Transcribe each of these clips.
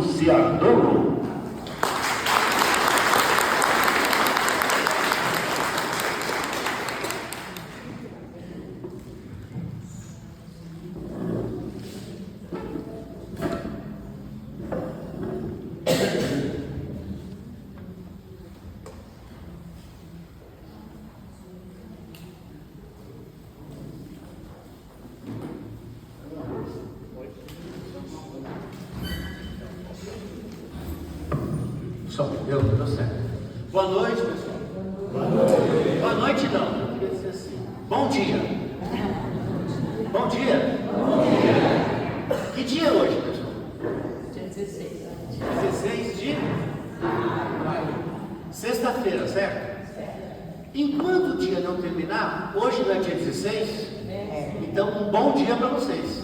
Anunciadouro. Só deu certo. Boa noite, pessoal. Boa noite. Boa noite, não. Eu queria dizer assim. Bom dia. Bom dia. Bom dia. Que dia é hoje, pessoal? Dia 16. 16 de maio. Sexta-feira, certo? Enquanto o dia não terminar, hoje não é dia 16? Então, um bom dia para vocês.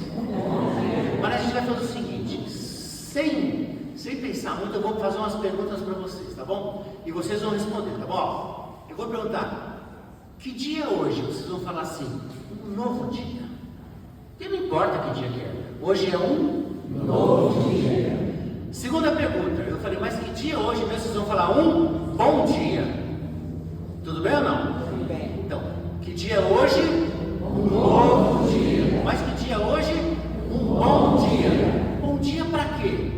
Mas a gente vai fazer o seguinte, sem pensar muito, eu vou fazer umas perguntas para vocês, tá bom? E vocês vão responder, tá bom? Eu vou perguntar, que dia é hoje? Vocês vão falar assim, um novo dia. E não importa que dia que é, hoje é um novo dia. Segunda pergunta, eu falei, mas que dia é hoje? Vocês vão falar um bom dia. Tudo bem ou não? Tudo bem. Então, que dia é hoje? Um novo dia. Mas que dia é hoje? Um bom dia. Bom dia para quê?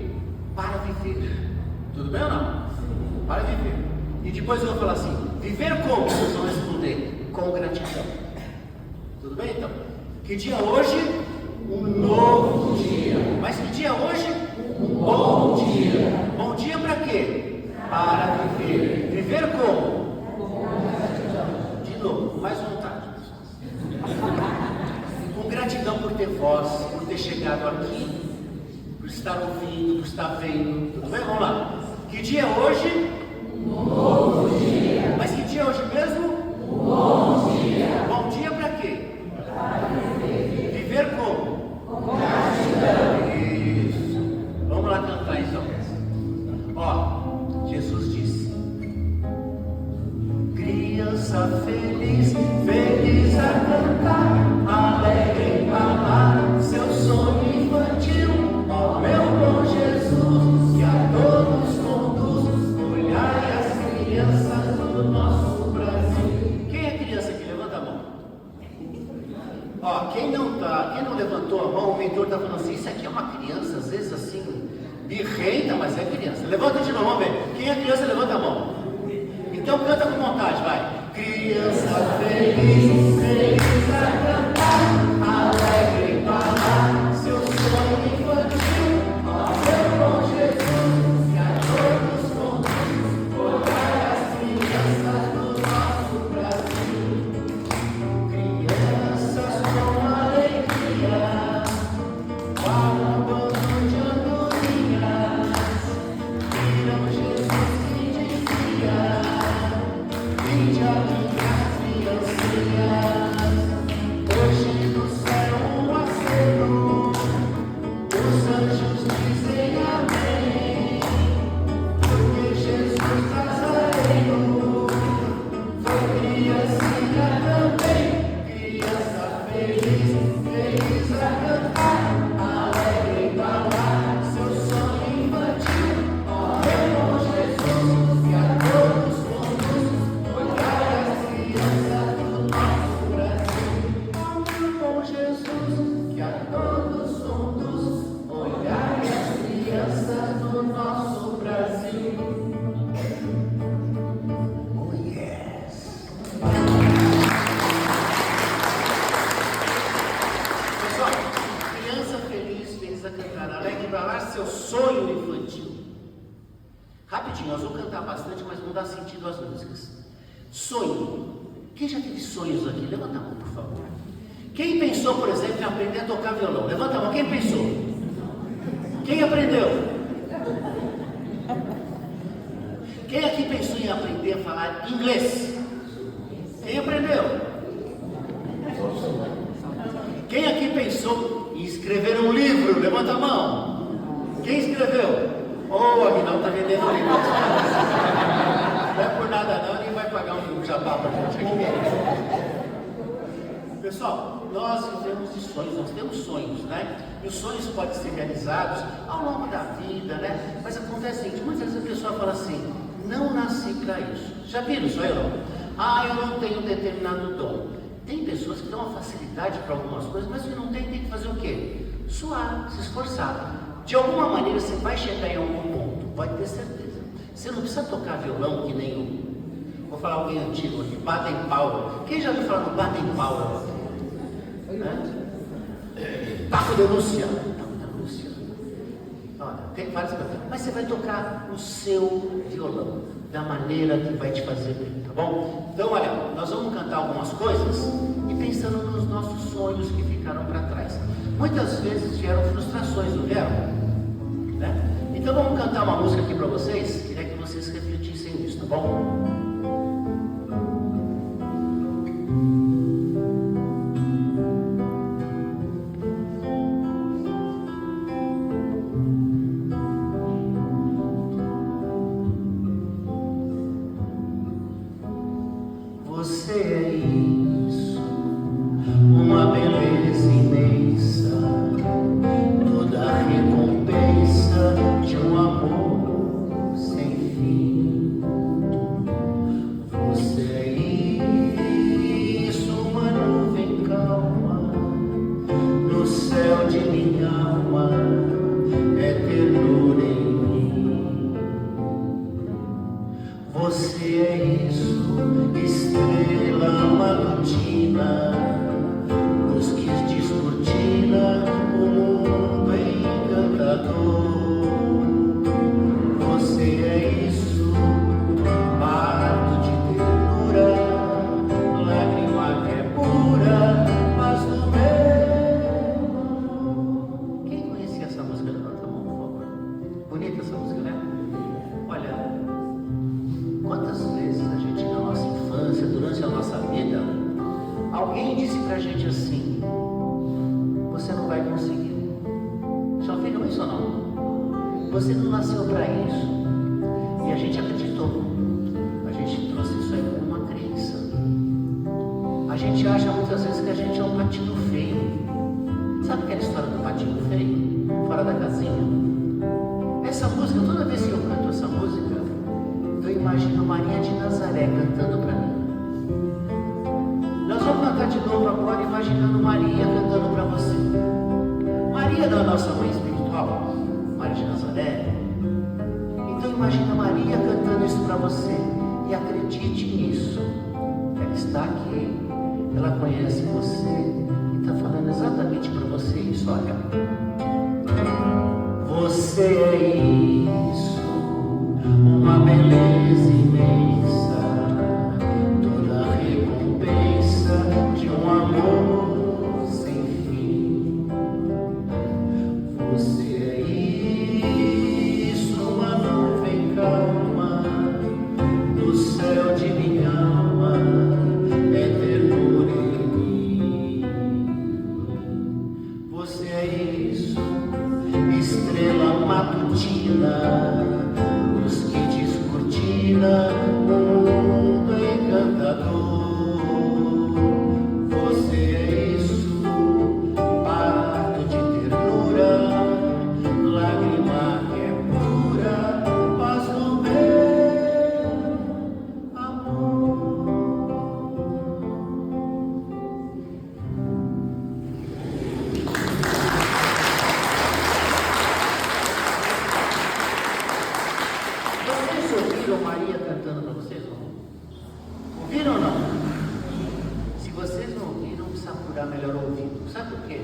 Para viver. Tudo bem ou não? Para viver. E depois eu vou falar assim, viver como? Vocês vão responder, com gratidão. Tudo bem então? Que dia é hoje? Um novo dia. Mas que dia é hoje? Um bom dia. Bom dia para quê? Para viver. Viver como? De novo, mais vontade, pessoal. Com gratidão por ter voz, por ter chegado aqui, por estar ouvindo, por estar vendo. Tudo bem? Vamos lá. Que dia é hoje? Um novo dia. Mas que dia é hoje mesmo? Um bom dia. Bom dia para quê? Para viver. Viver como? Com gratidão. Isso. Vamos lá cantar então. Ó, Jesus disse: criança feliz, feliz a cantar, alegre em falar, seu sonho infantil. Ó meu bom Jesus, que a todos conduz, olhai as crianças do nosso Brasil. Quem é criança aqui? Levanta a mão. Ó, quem não levantou a mão, o mentor está falando assim, isso aqui é uma criança, às vezes assim, birrenta, mas é criança. Levanta de novo, vamos ver. Quem é criança, levanta a mão. Então canta com vontade, vai. Criança feliz, feliz a cantar, alegre em falar, seu sonho infantil. Ó meu bom Jesus, que a todos conduz, olhai as crianças do nosso Brasil. Crianças com alegria, falam um bando de andorinhas, viram Jesus que dizia: vinde a mim as criancinhas, hoje no céu um aceno, os anjos dizem amém, porque Jesus Nazareno foi criancinha também, criança feliz, feliz a cantar, alegre em falar, seu sonho infantil. Ó meu bom Jesus, que a todos conduz, olhai as crianças do nosso Brasil. Ó meu bom Jesus, que a todos conduz, olhai as crianças do nosso Brasil. Oh yes! Pessoal, criança feliz, feliz a cantar, alegre para lá seu sonho infantil. Rapidinho, nós vamos cantar bastante, mas vamos dar sentido às músicas. Sonho. Quem já teve sonhos aqui? Levanta a mão, por favor. Quem pensou, por exemplo, em aprender a tocar violão? Levanta a mão. Quem pensou? Quem aprendeu? Quem aqui pensou em aprender a falar inglês? Quem aprendeu? Quem aqui pensou em escrever um livro? Levanta a mão. Quem escreveu? Oh, Aguinaldo está vendendo livro. Não é por nada não, nem vai pagar um jabá para a gente aqui. Pessoal, nós vivemos de sonhos, nós temos sonhos, né? E os sonhos podem ser realizados ao longo da vida, né? pessoa fala assim, não nasci para isso. Já viram isso aí, não? Ah, eu não tenho determinado dom. Tem pessoas que dão uma facilidade para algumas coisas, mas se não tem que fazer o quê? Suar, se esforçar. De alguma maneira você vai chegar em algum ponto, pode ter certeza. Você não precisa tocar violão que nem o... Vou falar alguém antigo aqui, Baden Powell. Quem já ouviu falar no Baden Powell? Paco de Lúcia. Olha, tem várias coisas. Mas você vai tocar o seu violão, da maneira que vai te fazer bem, tá bom? Então, olha, nós vamos cantar algumas coisas e pensando nos nossos sonhos que ficaram para trás. Muitas vezes vieram frustrações, não vieram? Né? Então vamos cantar uma música aqui para vocês. Queria que vocês refletissem nisso, tá bom? Você é isso, uma beleza imensa, toda a recompensa de um amor sem fim. Você é isso, uma nuvem calma, no céu de minha alma, é ternura em mim. Você é isso, estrela matutina, luz que descortina o mundo encantador. Você é isso, parto de ternura, lágrima que é pura, paz do meu amor. Quem conhecia essa música? Levanta a mão, por favor. Bonita essa música, né? Olha, quantas vezes a gente na nossa infância, durante a nossa vida, alguém disse pra gente assim, você não vai conseguir. Já ouviram isso ou não? Você não nasceu para isso. E a gente acreditou. A gente trouxe isso aí como uma crença. A gente acha muitas vezes que a gente é um patinho feio. Sabe aquela história do patinho feio? Fora da casinha? Essa música, toda vez que eu canto essa música, eu imagino Maria de Nazaré cantando para mim. Nós vamos cantar de novo agora, imaginando Maria cantando para você. Maria da nossa mãe espiritual, Maria de Nazaré. Então imagina Maria cantando isso para você. E acredite nisso. Ela está aqui, ela conhece você e está falando exatamente para você isso. Olha, você é isso, uma beleza imensa, toda a recompensa de um amor sem fim. Você é isso, uma nuvem calma, no céu de minha alma, é ternura em mim. Você é isso, estrela matutina, luz que descortina o mundo encantador. Você é isso, parto de ternura, lágrima que é pura, paz do meu amor. Vocês ouviram Maria cantando para vocês? Ouviram ou não? Se vocês não ouviram, precisa procurar melhor ouvido. Sabe por quê?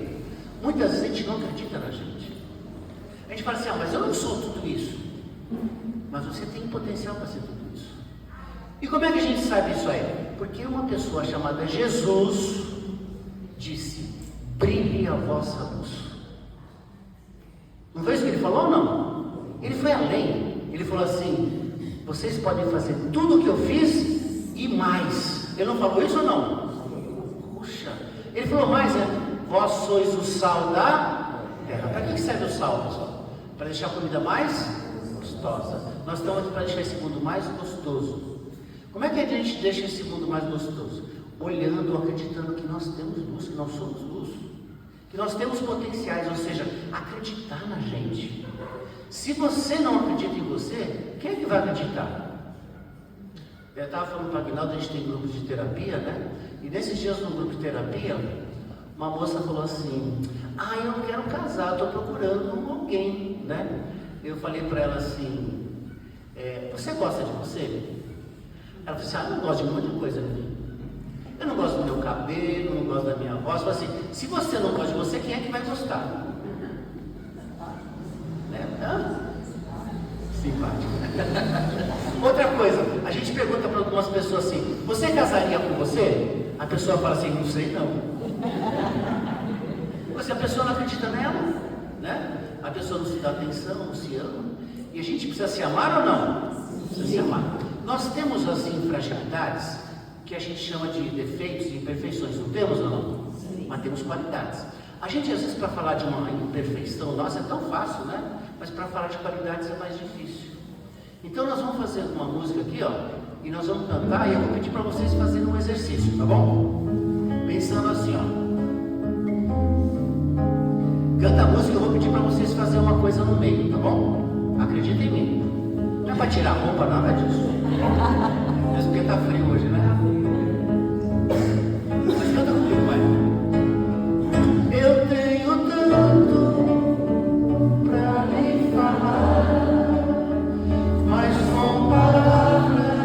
Muitas vezes a gente não acredita na gente. A gente fala assim, mas eu não sou tudo isso. Mas você tem potencial para ser tudo isso. E como é que a gente sabe isso aí? Porque uma pessoa chamada Jesus disse, brilhe a vossa luz. Não foi isso que ele falou ou não? Ele foi além. Ele falou assim, vocês podem fazer tudo o que eu fiz e mais. Ele não falou isso ou não? Puxa, ele falou mais, vós sois o sal da terra. Para que serve o sal, pessoal? Para deixar a comida mais gostosa. Nós estamos aqui para deixar esse mundo mais gostoso. Como é que a gente deixa esse mundo mais gostoso? Olhando, acreditando que nós temos luz, que nós somos luz, que nós temos potenciais, ou seja, acreditar na gente. Se você não acredita em você, quem é que vai acreditar? Eu estava falando para a Aguinaldo, a gente tem grupos de terapia, né? E nesses dias no grupo de terapia, uma moça falou assim: eu não quero casar, estou procurando alguém, né? Eu falei para ela assim: você gosta de você? Ela falou assim: eu não gosto de muita coisa, né? Eu não gosto do meu cabelo, não gosto da minha voz. Eu falei assim: se você não gosta de você, quem é que vai gostar? Né? Simpático. Outra coisa, a gente pergunta para algumas pessoas assim: você casaria com você? A pessoa fala assim: não sei não. Se a pessoa não acredita nela, né? A pessoa não se dá atenção, não se ama. E a gente precisa se amar ou não? Precisa se amar. Nós temos assim fragilidades que a gente chama de defeitos e imperfeições, não temos ou não? Mas temos qualidades. A gente às vezes, para falar de uma imperfeição nossa é tão fácil, né? Mas para falar de qualidades é mais difícil. Então nós vamos fazer uma música aqui, ó, e nós vamos cantar, e eu vou pedir para vocês fazerem um exercício, tá bom? Pensando assim, ó. Canta a música, eu vou pedir para vocês fazerem uma coisa no meio, tá bom? Acredita em mim. Não é para tirar roupa, nada disso. Mesmo porque tá frio hoje, né? Mas canta comigo, vai. Eu tenho tanto pra lhe falar, mas com palavras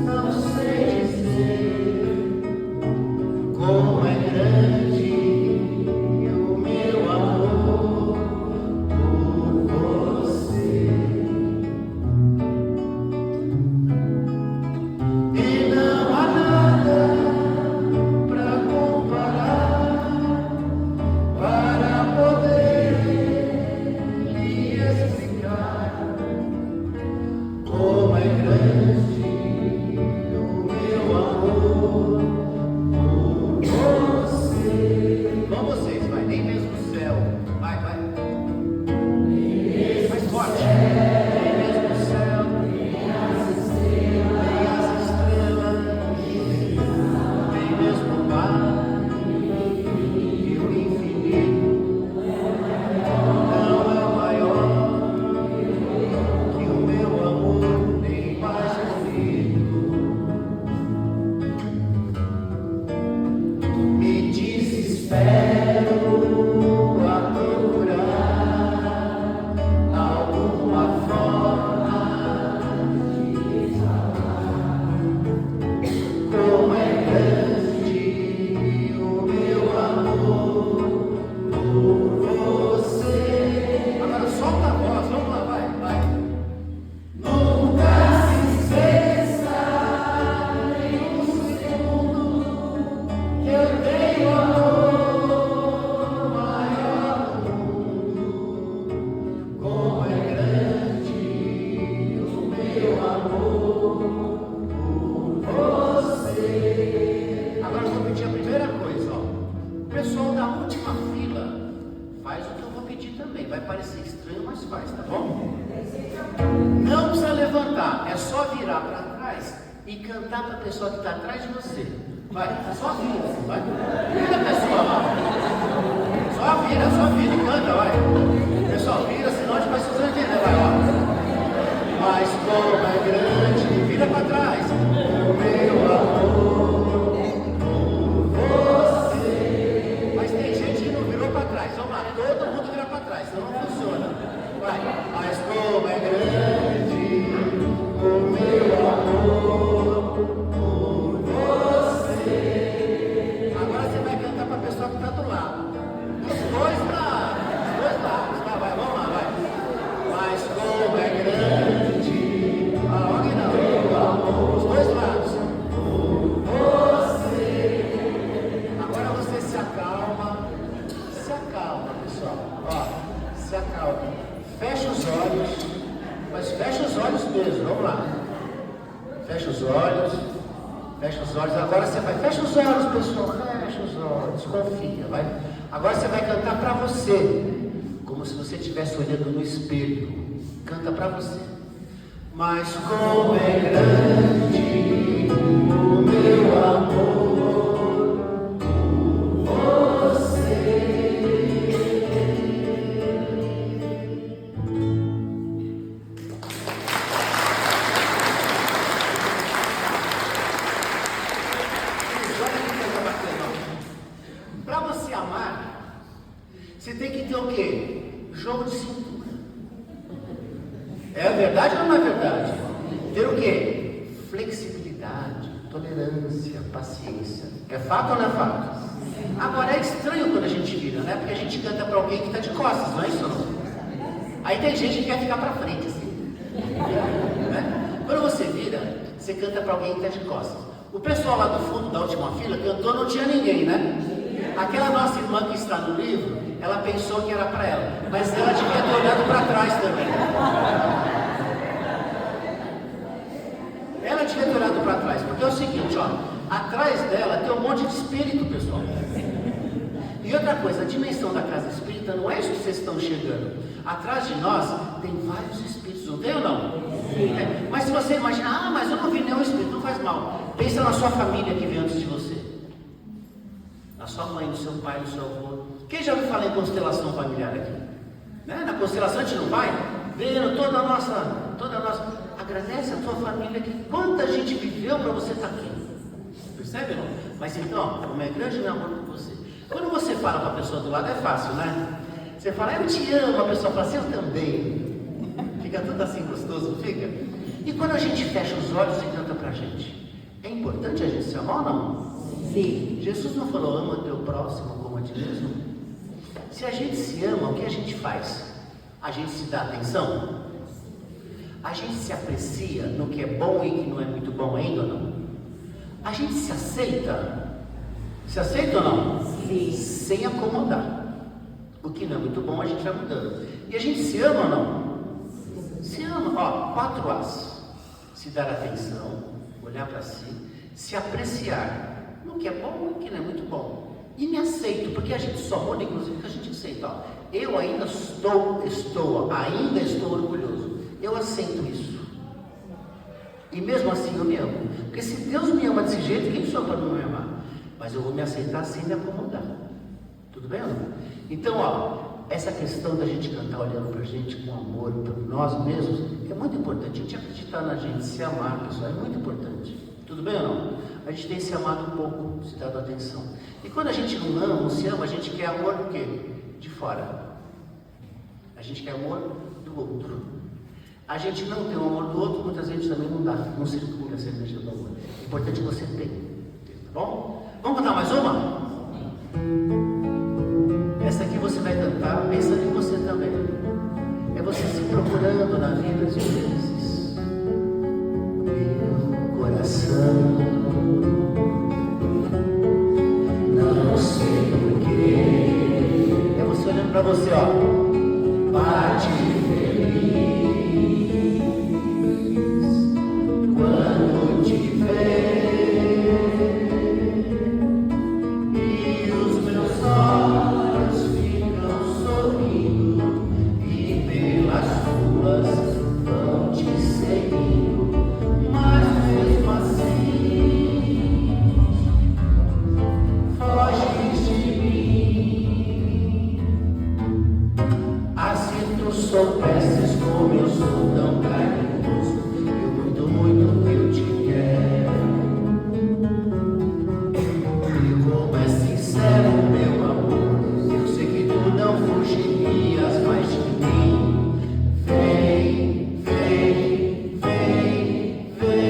não sei dizer como é grande o meu amor por você. E não há nada pra comparar, para poder lhe explicar como é grande o meu amor por você. Vamos vocês, vai, nem mesmo o céu. Vai, vai. Mais forte. Nem mesmo o céu, nem as estrelas, nem mesmo o mar e o infinito não é maior que o meu amor, nem mais bonito. Me desespero a procurar alguma forma de falar como é grande o meu amor por você. Agora solta a voz, vamos lá, vai, vai. Nunca se esqueça nem um segundo que eu tenho amor maior do mundo. Como é grande o meu amor por você. Agora eu vou pedir a primeira coisa, ó. O pessoal da última fila faz o que eu vou pedir também. Vai parecer estranho, mas faz, tá bom? Não precisa levantar, é só virar para trás e cantar para a pessoa que está atrás de você. Vai, só vira, vai. Vira, pessoal. Só vira e canta, vai. Pessoal, vira, senão a gente vai se entender, vai, ó. Mas como é grande, vira para trás. O meu amor por você. Mas tem gente que não virou para trás. Vamos lá, todo mundo vira para trás, senão não funciona. Vai. Mas como é grande o meu amor por você. Agora você vai cantar para a pessoa que está do lado. Os dois lados, tá? Vai, vamos lá, vai. Mas como é grande, olha não, meu amor, os dois lados. Você. Agora você se acalma, pessoal. Ó, se acalma. Fecha os olhos, mas fecha os olhos mesmo, vamos lá. Fecha os olhos. Fecha os olhos, agora você vai. Fecha os olhos, pessoal. Fecha os olhos, confia, vai. Agora você vai cantar para você, como se você estivesse olhando no espelho. Canta para você. Mas como é grande o meu amor por você. É verdade ou não é verdade? Ter o quê? Flexibilidade, tolerância, paciência. É fato ou não é fato? Agora é estranho quando a gente vira, né? Porque a gente canta para alguém que está de costas, não é isso não? Aí tem gente que quer ficar para frente, assim. Né? Quando você vira, você canta para alguém que está de costas. O pessoal lá do fundo da última fila cantou, não tinha ninguém, né? Aquela nossa irmã que está no livro, ela pensou que era para ela, mas ela devia ter olhado para trás também. Ela devia ter olhado para trás, porque é o seguinte, ó, atrás dela tem um monte de espírito, pessoal. E outra coisa, a dimensão da casa espírita não é isso que vocês estão chegando. Atrás de nós tem vários espíritos, não tem ou não? Sim. É, mas se você imaginar, mas eu não vi nenhum espírito, não faz mal. Pensa na sua família que veio antes de você. Na sua mãe, no seu pai, no seu avô. Quem já ouviu falar em constelação familiar aqui? Né? Na constelação a gente não vai vendo toda a nossa. Agradece a tua família, que quanta gente viveu para você estar aqui. Percebe, não? Mas então, como é grande meu amor por você. Quando você fala para a pessoa do lado é fácil, né? Você fala, eu te amo, a pessoa fala assim, eu também. Fica tudo assim gostoso, fica? E quando a gente fecha os olhos e canta pra gente, é importante a gente se amar ou não? Sim. Jesus não falou, ama teu próximo como a ti mesmo? Se a gente se ama, o que a gente faz? A gente se dá atenção? A gente se aprecia no que é bom e que não é muito bom ainda ou não? A gente se aceita? Se aceita ou não? Sim. Sem acomodar. O que não é muito bom a gente vai mudando. E a gente se ama ou não? Se ama. Ó, 4 As. Se dar atenção, olhar para si, se apreciar no que é bom e que não é muito bom. E me aceito, porque a gente só muda, inclusive, que a gente aceita. Ó, eu ainda estou orgulhoso. Eu aceito isso. E mesmo assim eu me amo. Porque se Deus me ama desse jeito, quem sou eu para não me amar? Mas eu vou me aceitar sem me acomodar. Tudo bem ou não? Então, ó, essa questão da gente cantar olhando pra gente com amor, para nós mesmos, é muito importante. A gente acreditar na gente, se amar, pessoal, é muito importante. Tudo bem ou não? A gente tem se amado um pouco, se dado atenção. E quando a gente não ama, não se ama, a gente quer amor do quê? De fora. A gente quer amor do outro. A gente não tem o amor do outro, muitas vezes também não dá, não circula essa energia do amor. É importante que você tenha, tá bom? Vamos cantar mais uma? Essa aqui você vai cantar pensando em você também. É você se procurando na vida às vezes. Meu coração, não sei porquê. É você olhando pra você, ó. Bate feliz quando te ver. E os meus olhos ficam sorrindo, e pelas ruas vão te seguindo, mas mesmo assim foges de mim. Ah, se tu soubesses como eu sou tão carinhoso, eu muito eu te quero. E como é sincero meu amor, eu sei que tu não fugirias mais de mim. Vem, vem, vem, vem,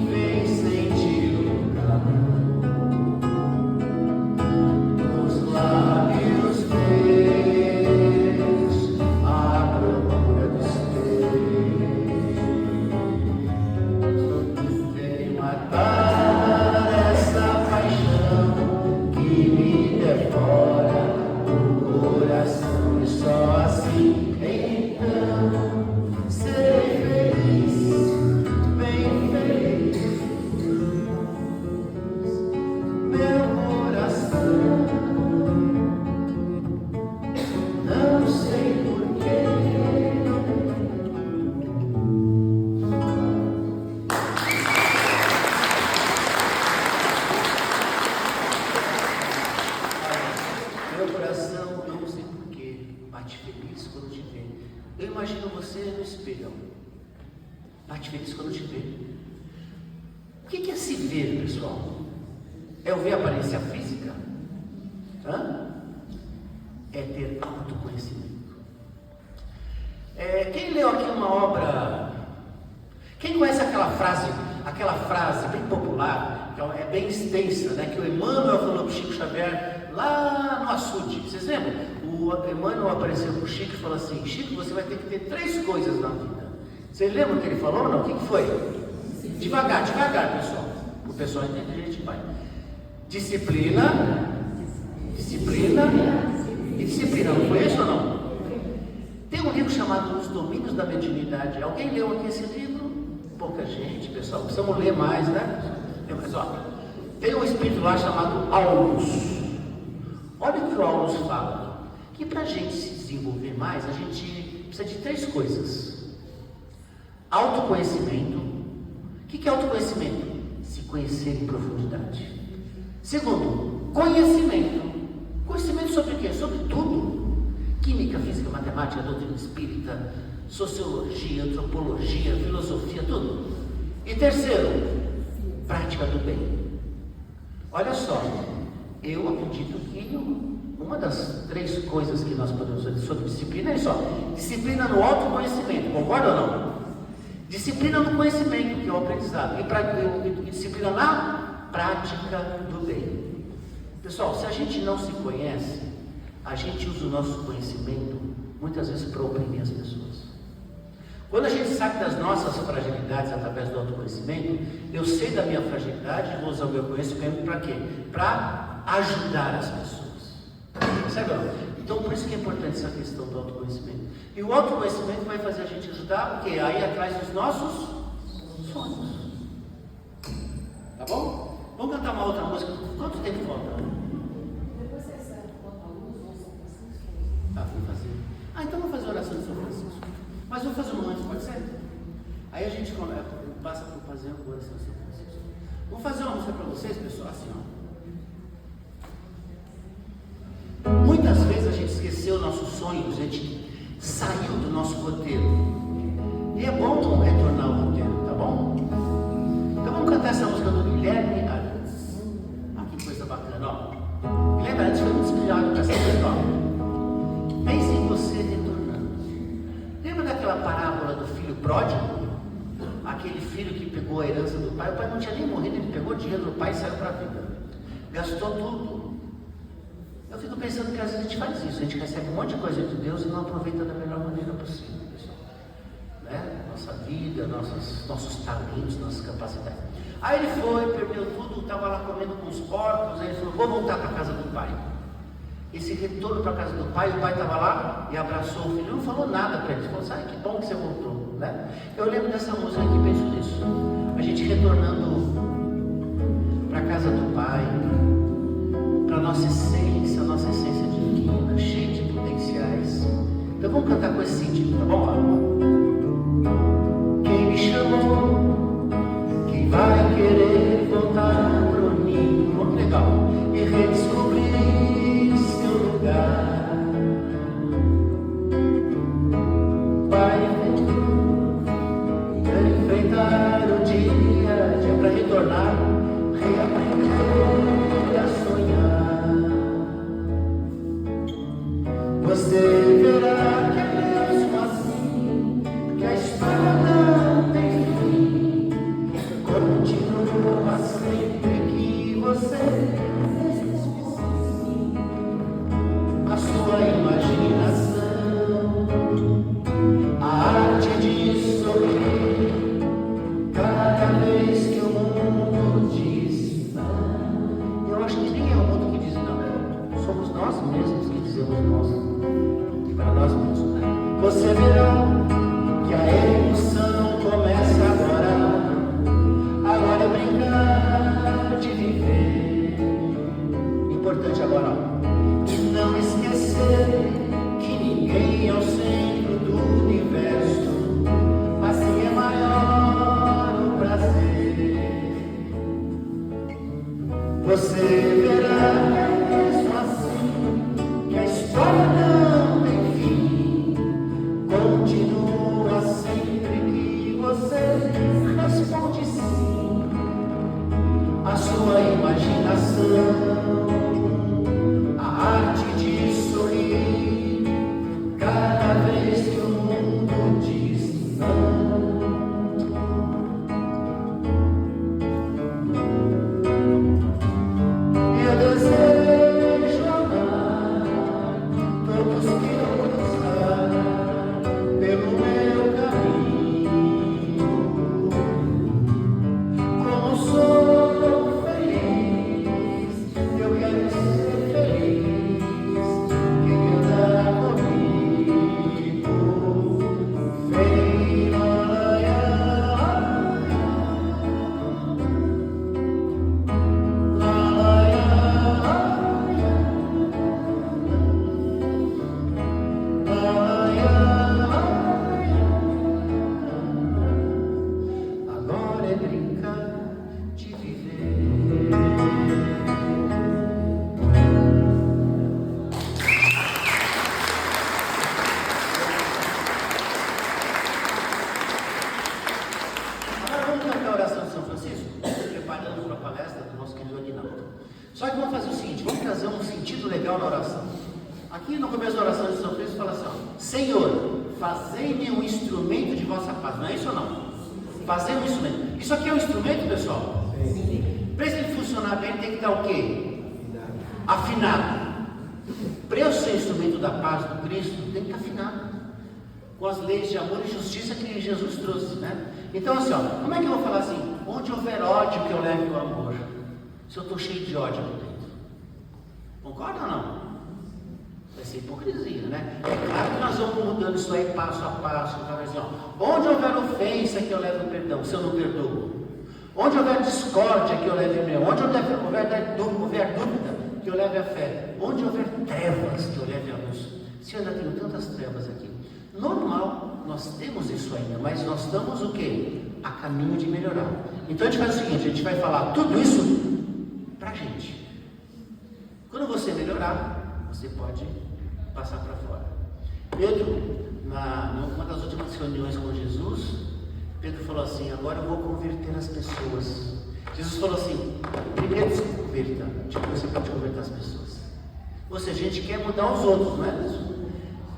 vem sentir o calor nos lábios meus, à procura dos teus. Vem matar essa paixão que me devora o coração, e só assim então serei feliz, bem feliz. Meu coração, não sei porquê. Meu coração, não sei porquê, bate feliz quando te vê. Eu imagino você no espelho. Bate feliz quando te vê. O que é se ver, pessoal? É o ver a aparência física? Hã? É ter autoconhecimento. Quem leu aqui uma obra? Quem conhece aquela frase bem popular, que é bem extensa, né? Que o Emmanuel falou para o Chico Xavier lá no açude. Vocês lembram? O Emmanuel apareceu para o Chico e falou assim: Chico, você vai ter que ter 3 coisas na vida. Vocês lembram o que ele falou ou não? O que foi? Devagar, pessoal. O pessoal entende, a gente vai. Disciplina, não foi isso ou não? Tem um livro chamado Os Domínios da Mediunidade. Alguém leu aqui esse livro? Pouca gente, pessoal. Precisamos ler mais, né? Mas ó, tem um espírito lá chamado Aulus. Olha o que o Aulus fala. Que para a gente se desenvolver mais, a gente precisa de 3 coisas. Autoconhecimento. O que é autoconhecimento? Se conhecer em profundidade. Segundo, conhecimento. Conhecimento sobre o quê? Sobre tudo. Química, física, matemática, doutrina espírita, sociologia, antropologia, filosofia, tudo. E terceiro, prática do bem. Olha só, eu acredito que uma das 3 coisas que nós podemos fazer sobre disciplina é isso, disciplina no autoconhecimento, concorda ou não? Disciplina no conhecimento, que é o aprendizado, e disciplina na prática do bem. Pessoal, se a gente não se conhece, a gente usa o nosso conhecimento muitas vezes para oprimir as pessoas. Quando a gente sabe das nossas fragilidades através do autoconhecimento, eu sei da minha fragilidade, vou usar o meu conhecimento para quê? Para ajudar as pessoas. Percebe? Então, por isso que é importante essa questão do autoconhecimento. E o autoconhecimento vai fazer a gente ajudar o quê? A ir atrás dos nossos sonhos. Tá bom? Vamos cantar uma outra música. Quanto tempo falta? Depois você sabe quanto a luz ou São Francisco. Tá, vamos fazer. Então vamos fazer a oração de São Francisco. Mas vamos fazer uma antes, pode ser? Aí a gente passa por fazer a oração de São Francisco. Vou fazer uma música para vocês, pessoal, assim, ó. Muitas vezes a gente esqueceu nossos sonhos, a gente saiu do nosso roteiro. E é bom não retornar ao roteiro, tá bom? Então vamos cantar essa música do Guilherme Arantes. Ah, que coisa bacana, ó. Guilherme Arantes foi muito inspirado com essa música, ó. Pense em você retornando. Lembra daquela parábola do filho pródigo? Aquele filho que pegou a herança do pai. O pai não tinha nem morrido, ele pegou o dinheiro do pai e saiu para a vida. Gastou tudo. Eu fico pensando que às vezes a gente faz isso, a gente recebe um monte de coisa de Deus e não aproveita da melhor maneira possível, pessoal. Né? Nossa vida, nossos talentos, nossas capacidades. Aí ele foi, perdeu tudo, estava lá comendo com os porcos, aí ele falou, vou voltar para a casa do pai. Esse retorno para a casa do pai, o pai estava lá e abraçou o filho, não falou nada para ele, ele falou, sabe que bom que você voltou, né? Eu lembro dessa música aqui, penso nisso, a gente retornando para a casa do pai, para a nossa essência divina, cheia de potenciais. Então vamos cantar com esse sentido, tá bom? Quem me chamou, quem vai querer voltar pro ninho, olha que legal, e redescobrir seu lugar. Vai enfrentar o dia a dia para retornar, reaprender a sonhar. Você verá que é mesmo assim, que a história não tem fim. Continua sempre que você a sua imaginação, a arte de sorrir cada vez que o mundo diz não. Eu acho que nem é o mundo que diz não, somos nós mesmos que dizemos não. Para nós mesmos, né? Você verá que a emoção começa agora. Agora é brincar de viver. Importante agora, ó. E não esquecer que ninguém é o centro do universo. Assim é maior o prazer. Você verá que é mesmo assim, que a história não tem fim. Continua sempre que você responde sim. A sua imaginação, a arte de sorrir cada vez que o mundo fazei-me um instrumento de vossa paz. Não é isso ou não? Fazer um instrumento. Isso aqui é um instrumento, pessoal? Para ele funcionar bem, ele tem que estar o quê? Afinado. Para eu ser instrumento da paz do Cristo, tem que estar afinado com as leis de amor e justiça que Jesus trouxe, né? Então assim, ó, como é que eu vou falar assim? Onde houver ódio, que eu leve o amor. Se eu estou cheio de ódio aqui dentro, concorda ou não? Vai ser hipocrisia, né? É claro que nós vamos mudando isso aí passo a passo. Assim, ó, onde houver ofensa, que eu leve o perdão, se eu não perdoo. Onde houver discórdia, que eu leve o meu. Onde houver dúvida, que eu leve a fé. Onde houver trevas, que eu leve a luz. Se eu ainda tenho tantas trevas aqui. Normal, nós temos isso ainda, mas nós estamos o quê? A caminho de melhorar. Então a gente faz o seguinte, a gente vai falar tudo isso pra gente. Quando você melhorar, você pode passar para fora. Pedro, numa das últimas reuniões com Jesus, Pedro falou assim, agora eu vou converter as pessoas. Jesus falou assim, primeiro se converta, tipo, você pode converter as pessoas. Ou seja, a gente quer mudar os outros, não é isso?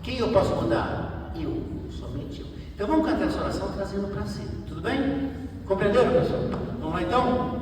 Quem eu posso mudar? Eu, somente eu. Então vamos cantar essa oração trazendo para si, tudo bem? Compreenderam, pessoal? Vamos lá então?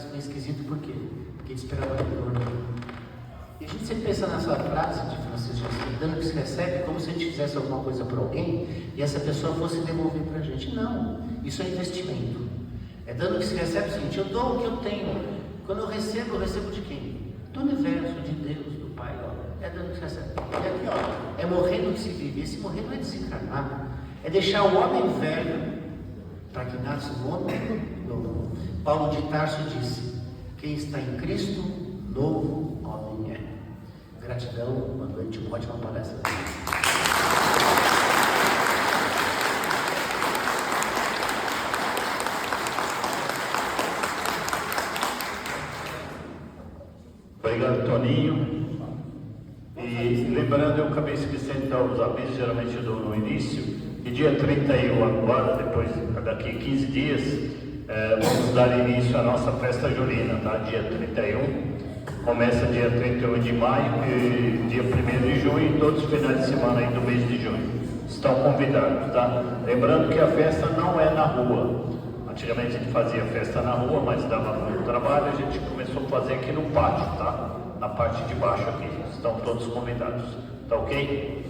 Foi esquisito por quê? Porque ele esperava retorno. E a gente sempre pensa nessa frase de Francisco, dando que se recebe, como se a gente fizesse alguma coisa por alguém e essa pessoa fosse devolver para a gente. Não, isso é investimento. É dando que se recebe o seguinte, eu dou o que eu tenho. Quando eu recebo de quem? Do universo, de Deus, do Pai. Ó. É dando que se recebe. E aqui, ó, é morrendo que se vive. Esse morrer não é desencarnar, é deixar o homem velho para que nasça o homem novo. Paulo de Tarso disse, quem está em Cristo, novo homem é. Gratidão, boa noite, uma ótima palestra. Obrigado, Toninho. E lembrando, eu acabei esquecendo de dar os avisos, geralmente eu dou no início, e dia 31 agora, depois, daqui 15 dias, vamos dar início à nossa festa julina, tá? Dia 31, começa dia 31 de maio e dia 1º de junho, e todos os finais de semana aí do mês de junho. Estão convidados, tá? Lembrando que a festa não é na rua. Antigamente a gente fazia festa na rua, mas dava muito trabalho, a gente começou a fazer aqui no pátio, tá? Na parte de baixo aqui. Estão todos convidados, tá ok?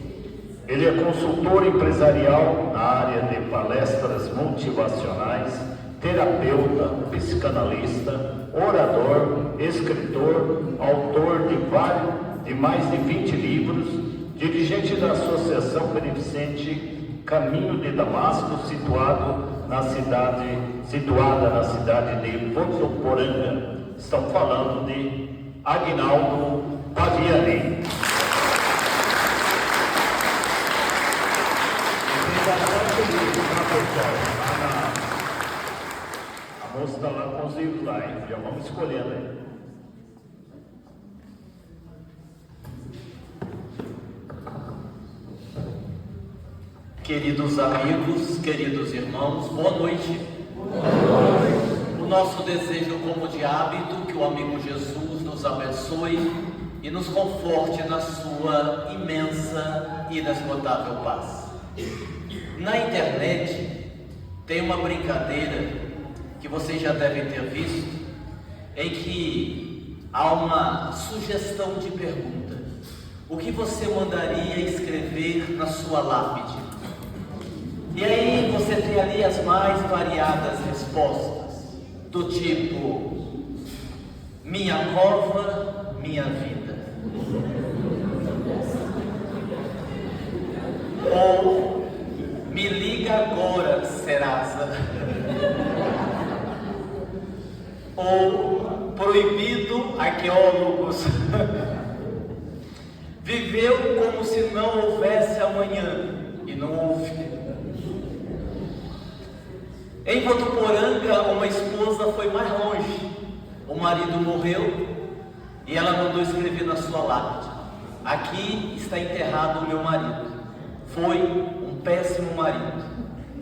Ele é consultor empresarial na área de palestras motivacionais, terapeuta, psicanalista, orador, escritor, autor de mais de 20 livros, dirigente da Associação Beneficente Caminho de Damasco, situada na cidade de Votuporanga. Estão falando de Aguinaldo Paviani. A moça está lá com os livros lá, hein? Já vamos escolhendo aí. Queridos amigos, queridos irmãos, boa noite. O nosso desejo, como de hábito, que o amigo Jesus nos abençoe e nos conforte na sua imensa e inesgotável paz. Na internet tem uma brincadeira que vocês já devem ter visto, em que há uma sugestão de pergunta: o que você mandaria escrever na sua lápide? E aí você tem ali as mais variadas respostas, do tipo: minha cova, minha vida. Ou me liga agora, Serasa. Ou proibido arqueólogos. Viveu como se não houvesse amanhã, e não houve. Em Votuporanga, uma esposa foi mais longe. O marido morreu e ela mandou escrever na sua lápide: aqui está enterrado o meu marido. Foi um péssimo marido,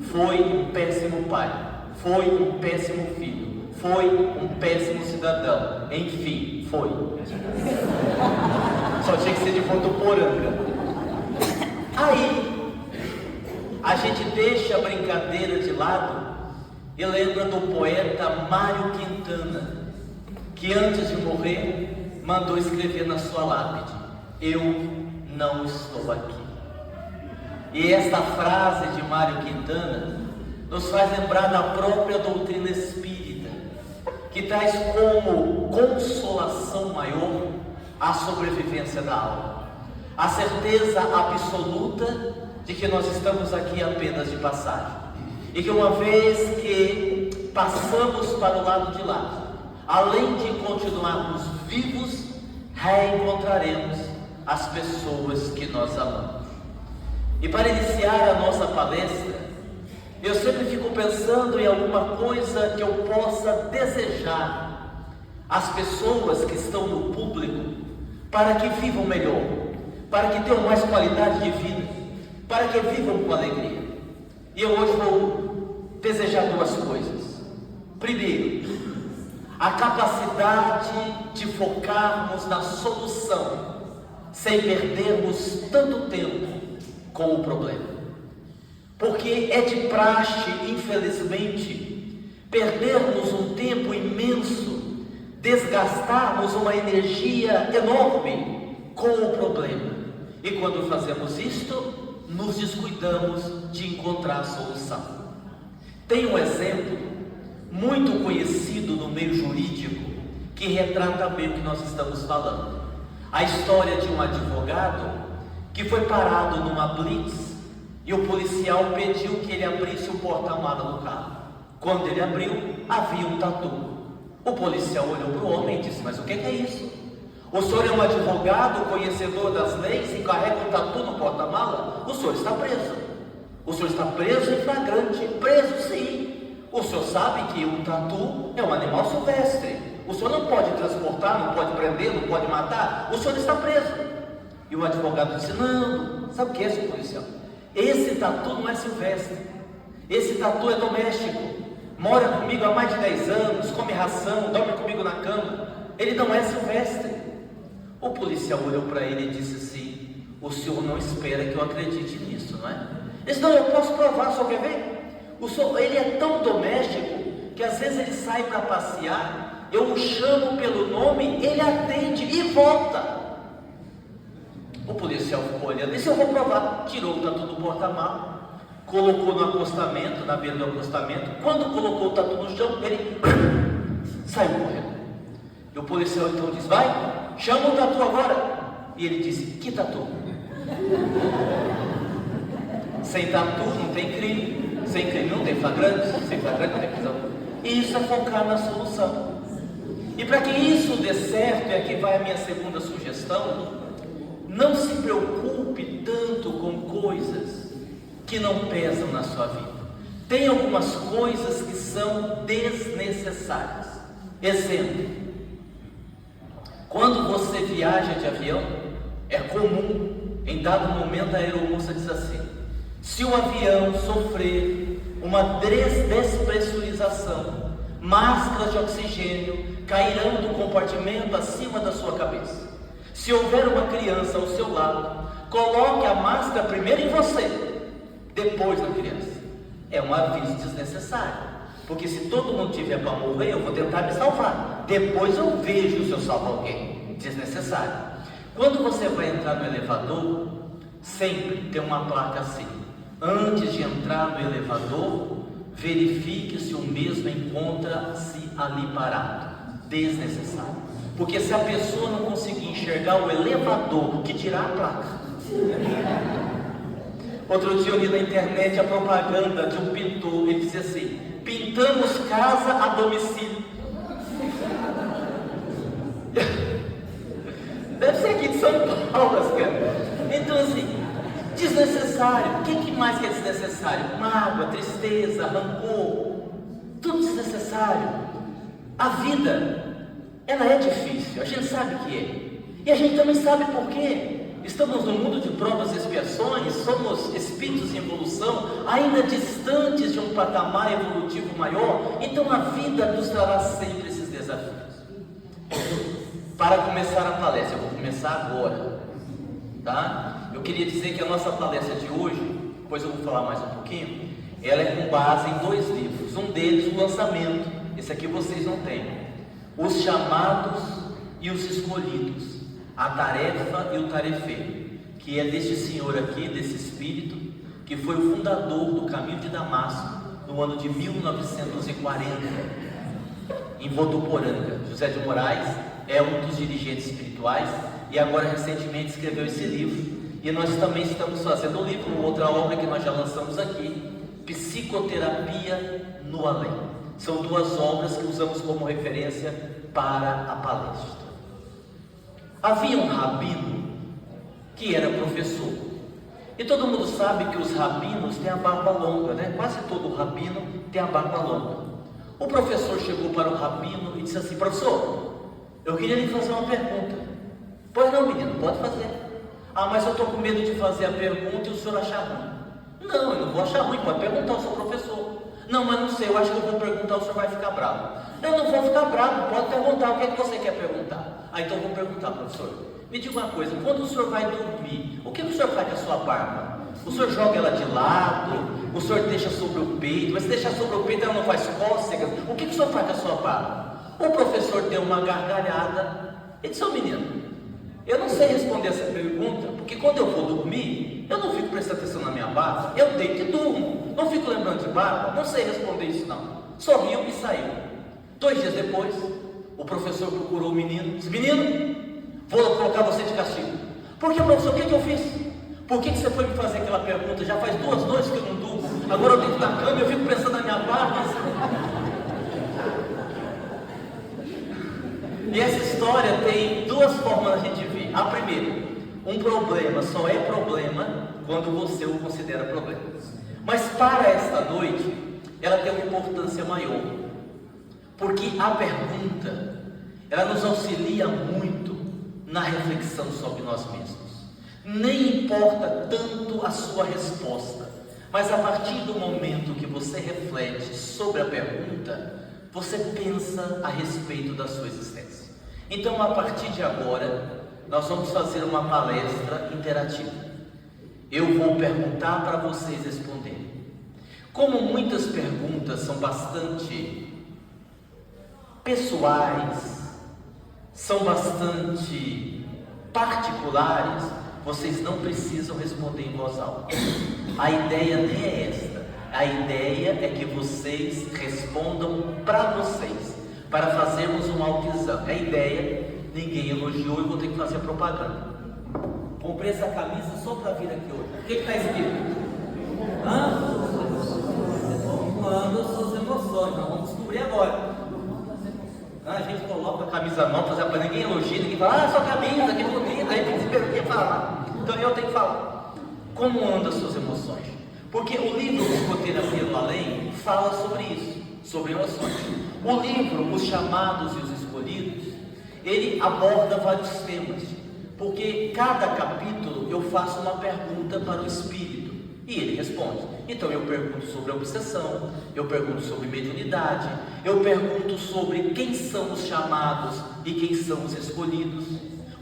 foi um péssimo pai, foi um péssimo filho, foi um péssimo cidadão, enfim, foi. Só tinha que ser de Votuporanga. Aí a gente deixa a brincadeira de lado e lembra do poeta Mário Quintana, que antes de morrer mandou escrever na sua lápide: eu não estou aqui. E esta frase de Mário Quintana nos faz lembrar da própria doutrina espírita, que traz como consolação maior a sobrevivência da alma, a certeza absoluta de que nós estamos aqui apenas de passagem, e que uma vez que passamos para o lado de lá, além de continuarmos vivos, reencontraremos as pessoas que nós amamos. E para iniciar a nossa palestra, eu sempre fico pensando em alguma coisa que eu possa desejar às pessoas que estão no público, para que vivam melhor, para que tenham mais qualidade de vida, para que vivam com alegria. E eu hoje vou desejar duas coisas. Primeiro, a capacidade de focarmos na solução, sem perdermos tanto tempo com o problema. Porque é de praxe, infelizmente, perdermos um tempo imenso, desgastarmos uma energia enorme com o problema. E quando fazemos isto, nos descuidamos de encontrar a solução. Tem um exemplo muito conhecido no meio jurídico que retrata bem o que nós estamos falando. A história de um advogado que foi parado numa blitz e o policial pediu que ele abrisse o porta-mala do carro. Quando ele abriu, havia um tatu. O policial olhou para o homem e disse: mas o que é isso? O senhor é um advogado, conhecedor das leis e carrega um tatu no porta-mala? O senhor está preso. O senhor está preso em flagrante. Preso, sim. O senhor sabe que um tatu é um animal silvestre. O senhor não pode transportar, não pode prender, não pode matar. O senhor está preso. E o advogado disse: não, sabe o que é, senhor policial? Esse tatu não é silvestre. Esse tatu é doméstico. Mora comigo há mais de 10 anos, come ração, dorme comigo na cama. Ele não é silvestre. O policial olhou para ele e disse assim: o senhor não espera que eu acredite nisso, não é? Ele disse: não, eu posso provar, o senhor quer ver? O senhor, ele é tão doméstico que às vezes ele sai para passear, eu o chamo pelo nome, ele atende e volta. O policial ficou olhando, disse: eu vou provar. Tirou o tatu do porta-malas, colocou no acostamento, na beira do acostamento. Quando colocou o tatu no chão, ele saiu correndo. E o policial então disse: vai, chama o tatu agora. E ele disse: que tatu? Sem tatu não tem crime, sem crime não tem flagrante, sem flagrante não tem prisão. E isso é focar na solução. E para que isso dê certo, e aqui vai a minha segunda sugestão: não se preocupe tanto com coisas que não pesam na sua vida. Tem algumas coisas que são desnecessárias. Exemplo: quando você viaja de avião, é comum, em dado momento, a aeromoça diz assim: se o avião sofrer uma despressurização, máscaras de oxigênio cairão do compartimento acima da sua cabeça. Se houver uma criança ao seu lado, coloque a máscara primeiro em você, depois na criança. É um aviso desnecessário, porque se todo mundo tiver para morrer, eu vou tentar me salvar, depois eu vejo se eu salvo alguém. Desnecessário. Quando você vai entrar no elevador, sempre tem uma placa assim: antes de entrar no elevador, verifique se o mesmo encontra-se ali parado. Desnecessário. Porque se a pessoa não conseguir enxergar o elevador, que dirá a placa? Outro dia eu li na internet a propaganda de um pintor. Ele dizia assim: pintamos casa a domicílio. Deve ser aqui de São Paulo, cara. Então assim, desnecessário. O que mais que é desnecessário? Mágoa, tristeza, rancor, tudo desnecessário. A vida, ela é difícil, a gente sabe que é, e a gente também sabe por quê. Estamos no mundo de provas e expiações, somos espíritos em evolução, ainda distantes de um patamar evolutivo maior, então a vida nos trará sempre esses desafios. Para começar a palestra, eu vou começar agora, tá? Eu queria dizer que a nossa palestra de hoje, depois eu vou falar mais um pouquinho, ela é com base em 2 livros, um deles o lançamento, esse aqui vocês não têm, Os Chamados e os Escolhidos, a Tarefa e o Tarefeiro, que é deste senhor aqui, desse espírito, que foi o fundador do Caminho de Damasco, no ano de 1940, em Votuporanga. José de Moraes é um dos dirigentes espirituais, e agora recentemente escreveu esse livro, e nós também estamos fazendo um livro, outra obra que nós já lançamos aqui, Psicoterapia no Além. São 2 obras que usamos como referência para a palestra. Havia um rabino que era professor, e todo mundo sabe que os rabinos têm a barba longa, né? Quase todo rabino tem a barba longa. O professor chegou para o rabino e disse assim: professor, eu queria lhe fazer uma pergunta. Pois não, menino, pode fazer. Ah, mas eu estou com medo de fazer a pergunta e o senhor achar ruim. Não, eu não vou achar ruim, pode perguntar ao seu professor. Não, mas não sei, eu acho que eu vou perguntar, o senhor vai ficar bravo. Eu não vou ficar bravo, pode perguntar, o que é que você quer perguntar? Ah, então eu vou perguntar, professor. Me diga uma coisa, quando o senhor vai dormir, o que o senhor faz com a sua barba? O senhor joga ela de lado, o senhor deixa sobre o peito, mas se deixar sobre o peito ela não faz cócegas, o que o senhor faz com a sua barba? O professor deu uma gargalhada e disse: ô menino, eu não sei responder essa pergunta, porque quando eu vou dormir, eu não fico prestando atenção na minha barba, eu deito e durmo, não fico lembrando de barba, não sei responder isso não. Sorriu e saiu. 2 dias depois, o professor procurou o menino, disse: menino, vou colocar você de castigo. Por que, professor? O que eu fiz? Por que você foi me fazer aquela pergunta? Já faz 2 noites que eu não durmo, agora eu deito na cama e eu fico pensando na minha barba. E essa história tem 2 formas da gente ver. A primeira, um problema só é problema quando você o considera problema. Mas para esta noite, ela tem uma importância maior, porque a pergunta, ela nos auxilia muito na reflexão sobre nós mesmos. Nem importa tanto a sua resposta, mas a partir do momento que você reflete sobre a pergunta, você pensa a respeito da sua existência. Então, a partir de agora, nós vamos fazer uma palestra interativa. Eu vou perguntar para vocês responderem. Como muitas perguntas são bastante pessoais, são bastante particulares, vocês não precisam responder em voz alta. A ideia nem é esta. A ideia é que vocês respondam para vocês, para fazermos um autoexame. A ideia, ninguém elogiou e vou ter que fazer propaganda. Comprei essa camisa só para vir aqui hoje. O que está escrito? Comando suas emoções. Nós vamos descobrir agora. A gente coloca a camisa nova, para ninguém elogia, ninguém fala, sua camisa, que bonita, aí tem que esperar o que falar. Então eu tenho que falar. Como andam as suas emoções? Porque o livro Psicoterapia do Além fala sobre isso, sobre emoções. O livro Os Chamados e os Escolhidos, ele aborda vários temas, porque cada capítulo eu faço uma pergunta para o espírito e ele responde. Então eu pergunto sobre a obsessão, eu pergunto sobre mediunidade, eu pergunto sobre quem são os chamados e quem são os escolhidos,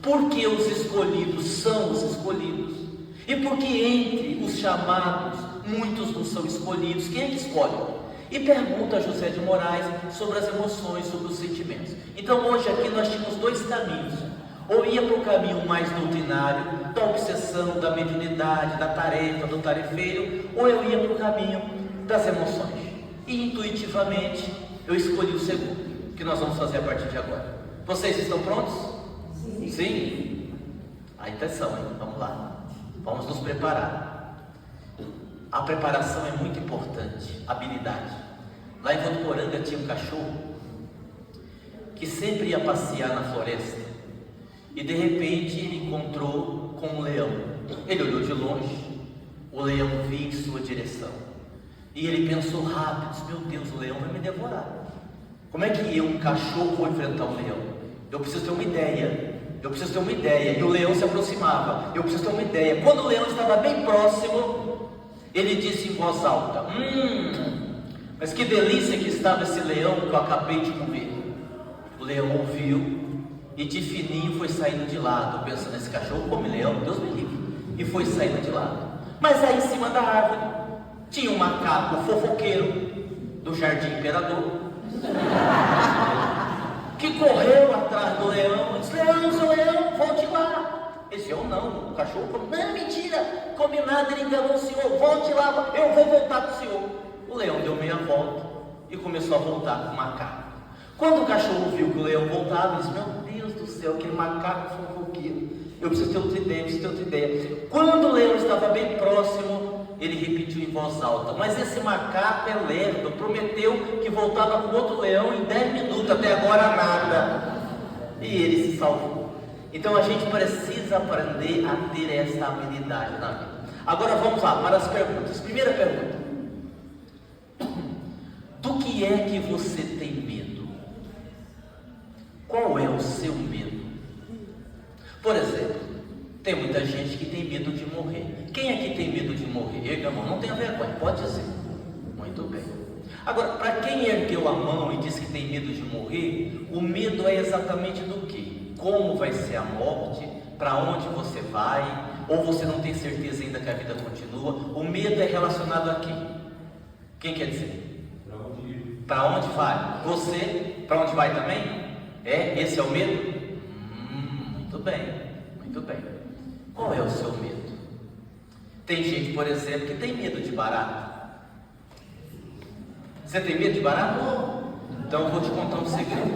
por que os escolhidos são os escolhidos, e por que entre os chamados muitos não são escolhidos, quem é que escolhe? E pergunta a José de Moraes sobre as emoções, sobre os sentimentos. Então hoje aqui nós tínhamos dois caminhos. Ou ia para o caminho mais doutrinário, da obsessão, da mediunidade, da tarefa, do tarefeiro, ou eu ia para o caminho das emoções. E intuitivamente eu escolhi o segundo, que nós vamos fazer a partir de agora. Vocês estão prontos? Sim? Sim? Atenção, hein? Vamos lá. Vamos nos preparar. A preparação é muito importante, habilidade. Lá em Votuporanga tinha um cachorro que sempre ia passear na floresta. E de repente ele encontrou com um leão. Ele olhou de longe, o leão vinha em sua direção. E ele pensou rápido, meu Deus, o leão vai me devorar. Como é que eu, um cachorro, vou enfrentar um leão? Eu preciso ter uma ideia. E o leão se aproximava. Eu preciso ter uma ideia. Quando o leão estava bem próximo, ele disse em voz alta: mas que delícia que estava esse leão que eu acabei de comer. O leão ouviu e de fininho foi saindo de lado, pensando, esse cachorro come leão, Deus me livre, e foi saindo de lado. Mas aí em cima da árvore tinha um macaco fofoqueiro do Jardim Imperador que correu atrás do leão e disse: leão, seu leão, volte lá. Esse eu não, o cachorro falou: não, mentira, come nada, ele enganou o senhor, volte lá, eu vou voltar com o senhor. O leão deu meia volta e começou a voltar com o macaco. Quando o cachorro viu que o leão voltava, ele disse: meu Deus do céu, aquele macaco fofoqueiro, eu preciso ter outra ideia. Quando o leão estava bem próximo, ele repetiu em voz alta: mas esse macaco é lerdo, prometeu que voltava com outro leão em 10 minutos, até agora nada. E ele se salvou. Então a gente precisa aprender a ter essa habilidade na vida. Agora vamos lá para as perguntas. Primeira pergunta: do que é que você tem medo? Qual é o seu medo? Por exemplo, tem muita gente que tem medo de morrer. Quem aqui tem medo de morrer? Erga a mão, não tenha vergonha, pode dizer. Muito bem. Agora, para quem ergueu a mão e disse que tem medo de morrer, o medo é exatamente do quê? Como vai ser a morte? Para onde você vai? Ou você não tem certeza ainda que a vida continua? O medo é relacionado a quê? Quem quer dizer? Para onde vai? Você, para onde vai também? Esse é o medo? Muito bem. Qual é o seu medo? Tem gente, por exemplo, que tem medo de barata. Você tem medo de barata? Então eu vou te contar um segredo.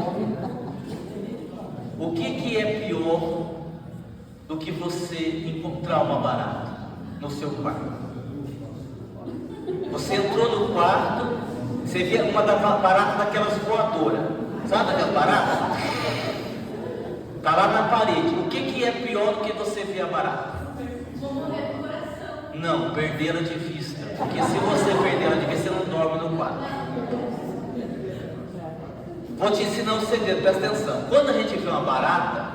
O que é pior do que você encontrar uma barata no seu quarto? Você entrou no quarto, você vê uma barata daquelas voadoras. Sabe aquelas baratas? Está lá na parede. O que é pior do que você ver a barata? Não, perder ela de vista. Porque se você perder ela de vista, você não dorme no quarto. Vou te ensinar um segredo, presta atenção. Quando a gente vê uma barata,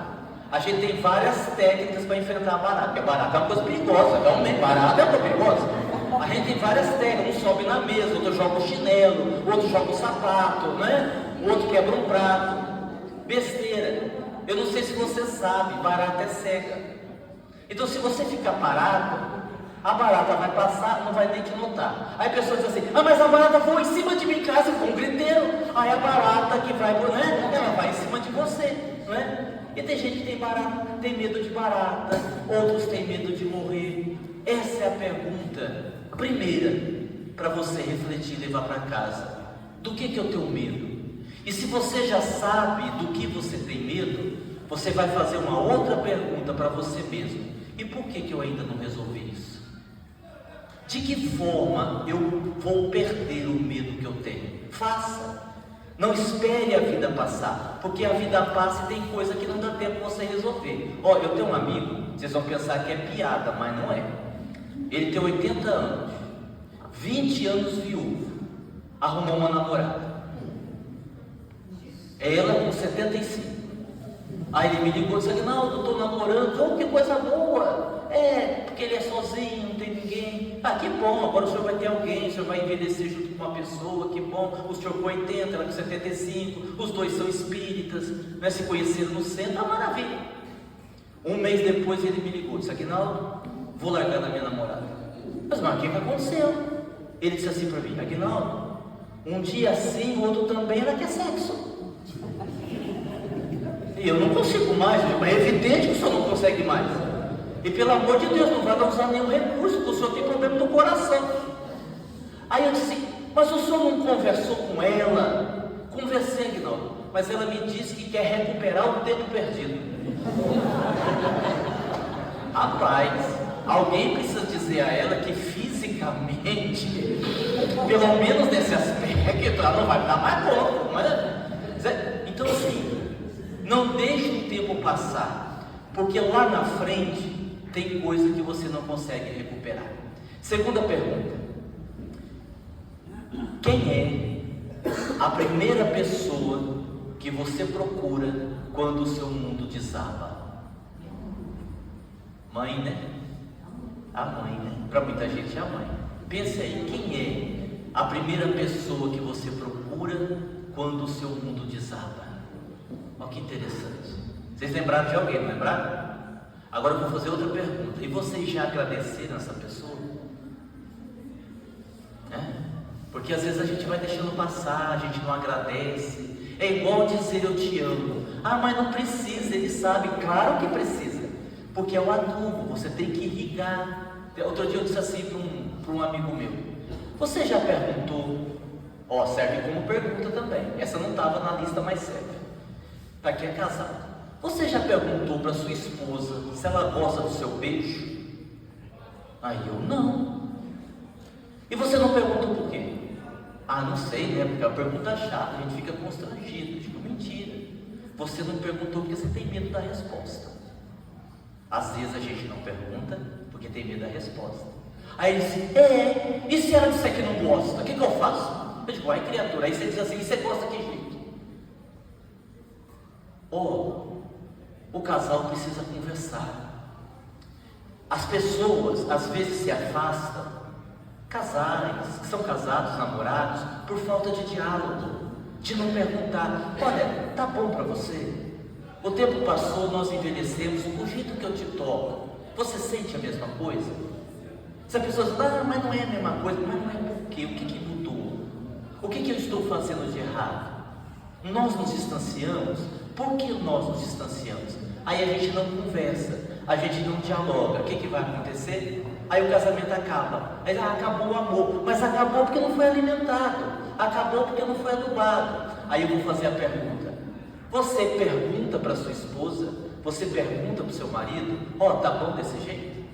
a gente tem várias técnicas para enfrentar a barata. Porque a barata é uma coisa perigosa, realmente. Barata é uma coisa perigosa. A gente tem várias técnicas. Um sobe na mesa, outro joga o chinelo, outro joga o sapato, né? O outro quebra um prato. Besteira. Eu não sei se você sabe, barata é cega. Então se você ficar parado, a barata vai passar, não vai nem te notar. Aí a pessoa diz assim: mas a barata voa em cima de mim em casa com um griteiro. Aí a barata que vai, né? Ela vai em cima de você, não é? E tem gente que tem medo de barata, outros têm medo de morrer. Essa é a pergunta primeira para você refletir e levar para casa. Do que eu tenho medo? E se você já sabe do que você tem medo, você vai fazer uma outra pergunta para você mesmo. E por que eu ainda não resolvi isso? De que forma eu vou perder o medo que eu tenho? Faça. Não espere a vida passar, porque a vida passa e tem coisa que não dá tempo você resolver. Ó, eu tenho um amigo, vocês vão pensar que é piada, mas não é. Ele tem 80 anos, 20 anos viúvo, arrumou uma namorada. Ela com 75. Aí ele me ligou e disse: Aguinaldo, eu estou namorando. Oh, que coisa boa. Porque ele é sozinho, não tem ninguém. Ah, que bom, agora o senhor vai ter alguém, o senhor vai envelhecer junto com uma pessoa, que bom. O senhor com 80, ela com 75, os dois são espíritas, né, se conheceram no centro, maravilha. Um mês depois ele me ligou e disse: Aguinaldo, vou largar da minha namorada. Mas o que aconteceu? Ele disse assim para mim: Aguinaldo, um dia sim, o outro também, ela quer sexo. E eu não consigo mais, é evidente que o senhor não consegue mais. E pelo amor de Deus, não vai usar nenhum recurso, porque o senhor tem problema no coração. Aí eu disse: mas o senhor não conversou com ela? Conversei, Aguinaldo, mas ela me disse que quer recuperar o tempo perdido. Rapaz, alguém precisa dizer a ela que fisicamente, pelo menos nesse aspecto, ela não vai dar mais conta, mas... Então assim, não deixe o tempo passar, porque lá na frente tem coisa que você não consegue recuperar. Segunda pergunta: quem é a primeira pessoa que você procura quando o seu mundo desaba? Mãe, né? A mãe, né? Para muita gente é a mãe. Pense aí, quem é a primeira pessoa que você procura quando o seu mundo desaba? Olha que interessante. Vocês lembraram de alguém, não lembraram? Agora eu vou fazer outra pergunta. E vocês já agradeceram essa pessoa? Porque às vezes a gente vai deixando passar, a gente não agradece. É igual dizer eu te amo. Ah, mas não precisa, ele sabe. Claro que precisa, porque é o adubo, você tem que irrigar. Outro dia eu disse assim para um amigo meu: você já perguntou? Serve como pergunta também. Essa não estava na lista, mas serve para quem é casado. Você já perguntou para sua esposa se ela gosta do seu beijo? Aí eu não. E você não perguntou por quê? Ah, não sei, né? Porque é uma pergunta chata, a gente fica constrangido. Eu digo: mentira. Você não perguntou porque você tem medo da resposta. Às vezes a gente não pergunta porque tem medo da resposta. Aí ele disse: e se ela disser que não gosta, o que eu faço? Eu digo: ai, criatura. Aí você diz assim: e você gosta de que jeito? O casal precisa conversar. As pessoas às vezes se afastam, casais que são casados, namorados, por falta de diálogo, de não perguntar: olha, tá bom para você? O tempo passou, nós envelhecemos, o jeito que eu te toco, você sente a mesma coisa? Se a pessoa diz: mas não é a mesma coisa, mas não é por quê? O que mudou? O que eu estou fazendo de errado? Nós nos distanciamos. Por que nós nos distanciamos? Aí a gente não conversa, a gente não dialoga. O que vai acontecer? Aí o casamento acaba. Aí acabou o amor, mas acabou porque não foi alimentado, acabou porque não foi adubado. Aí eu vou fazer a pergunta: você pergunta para sua esposa, você pergunta para o seu marido: tá bom desse jeito?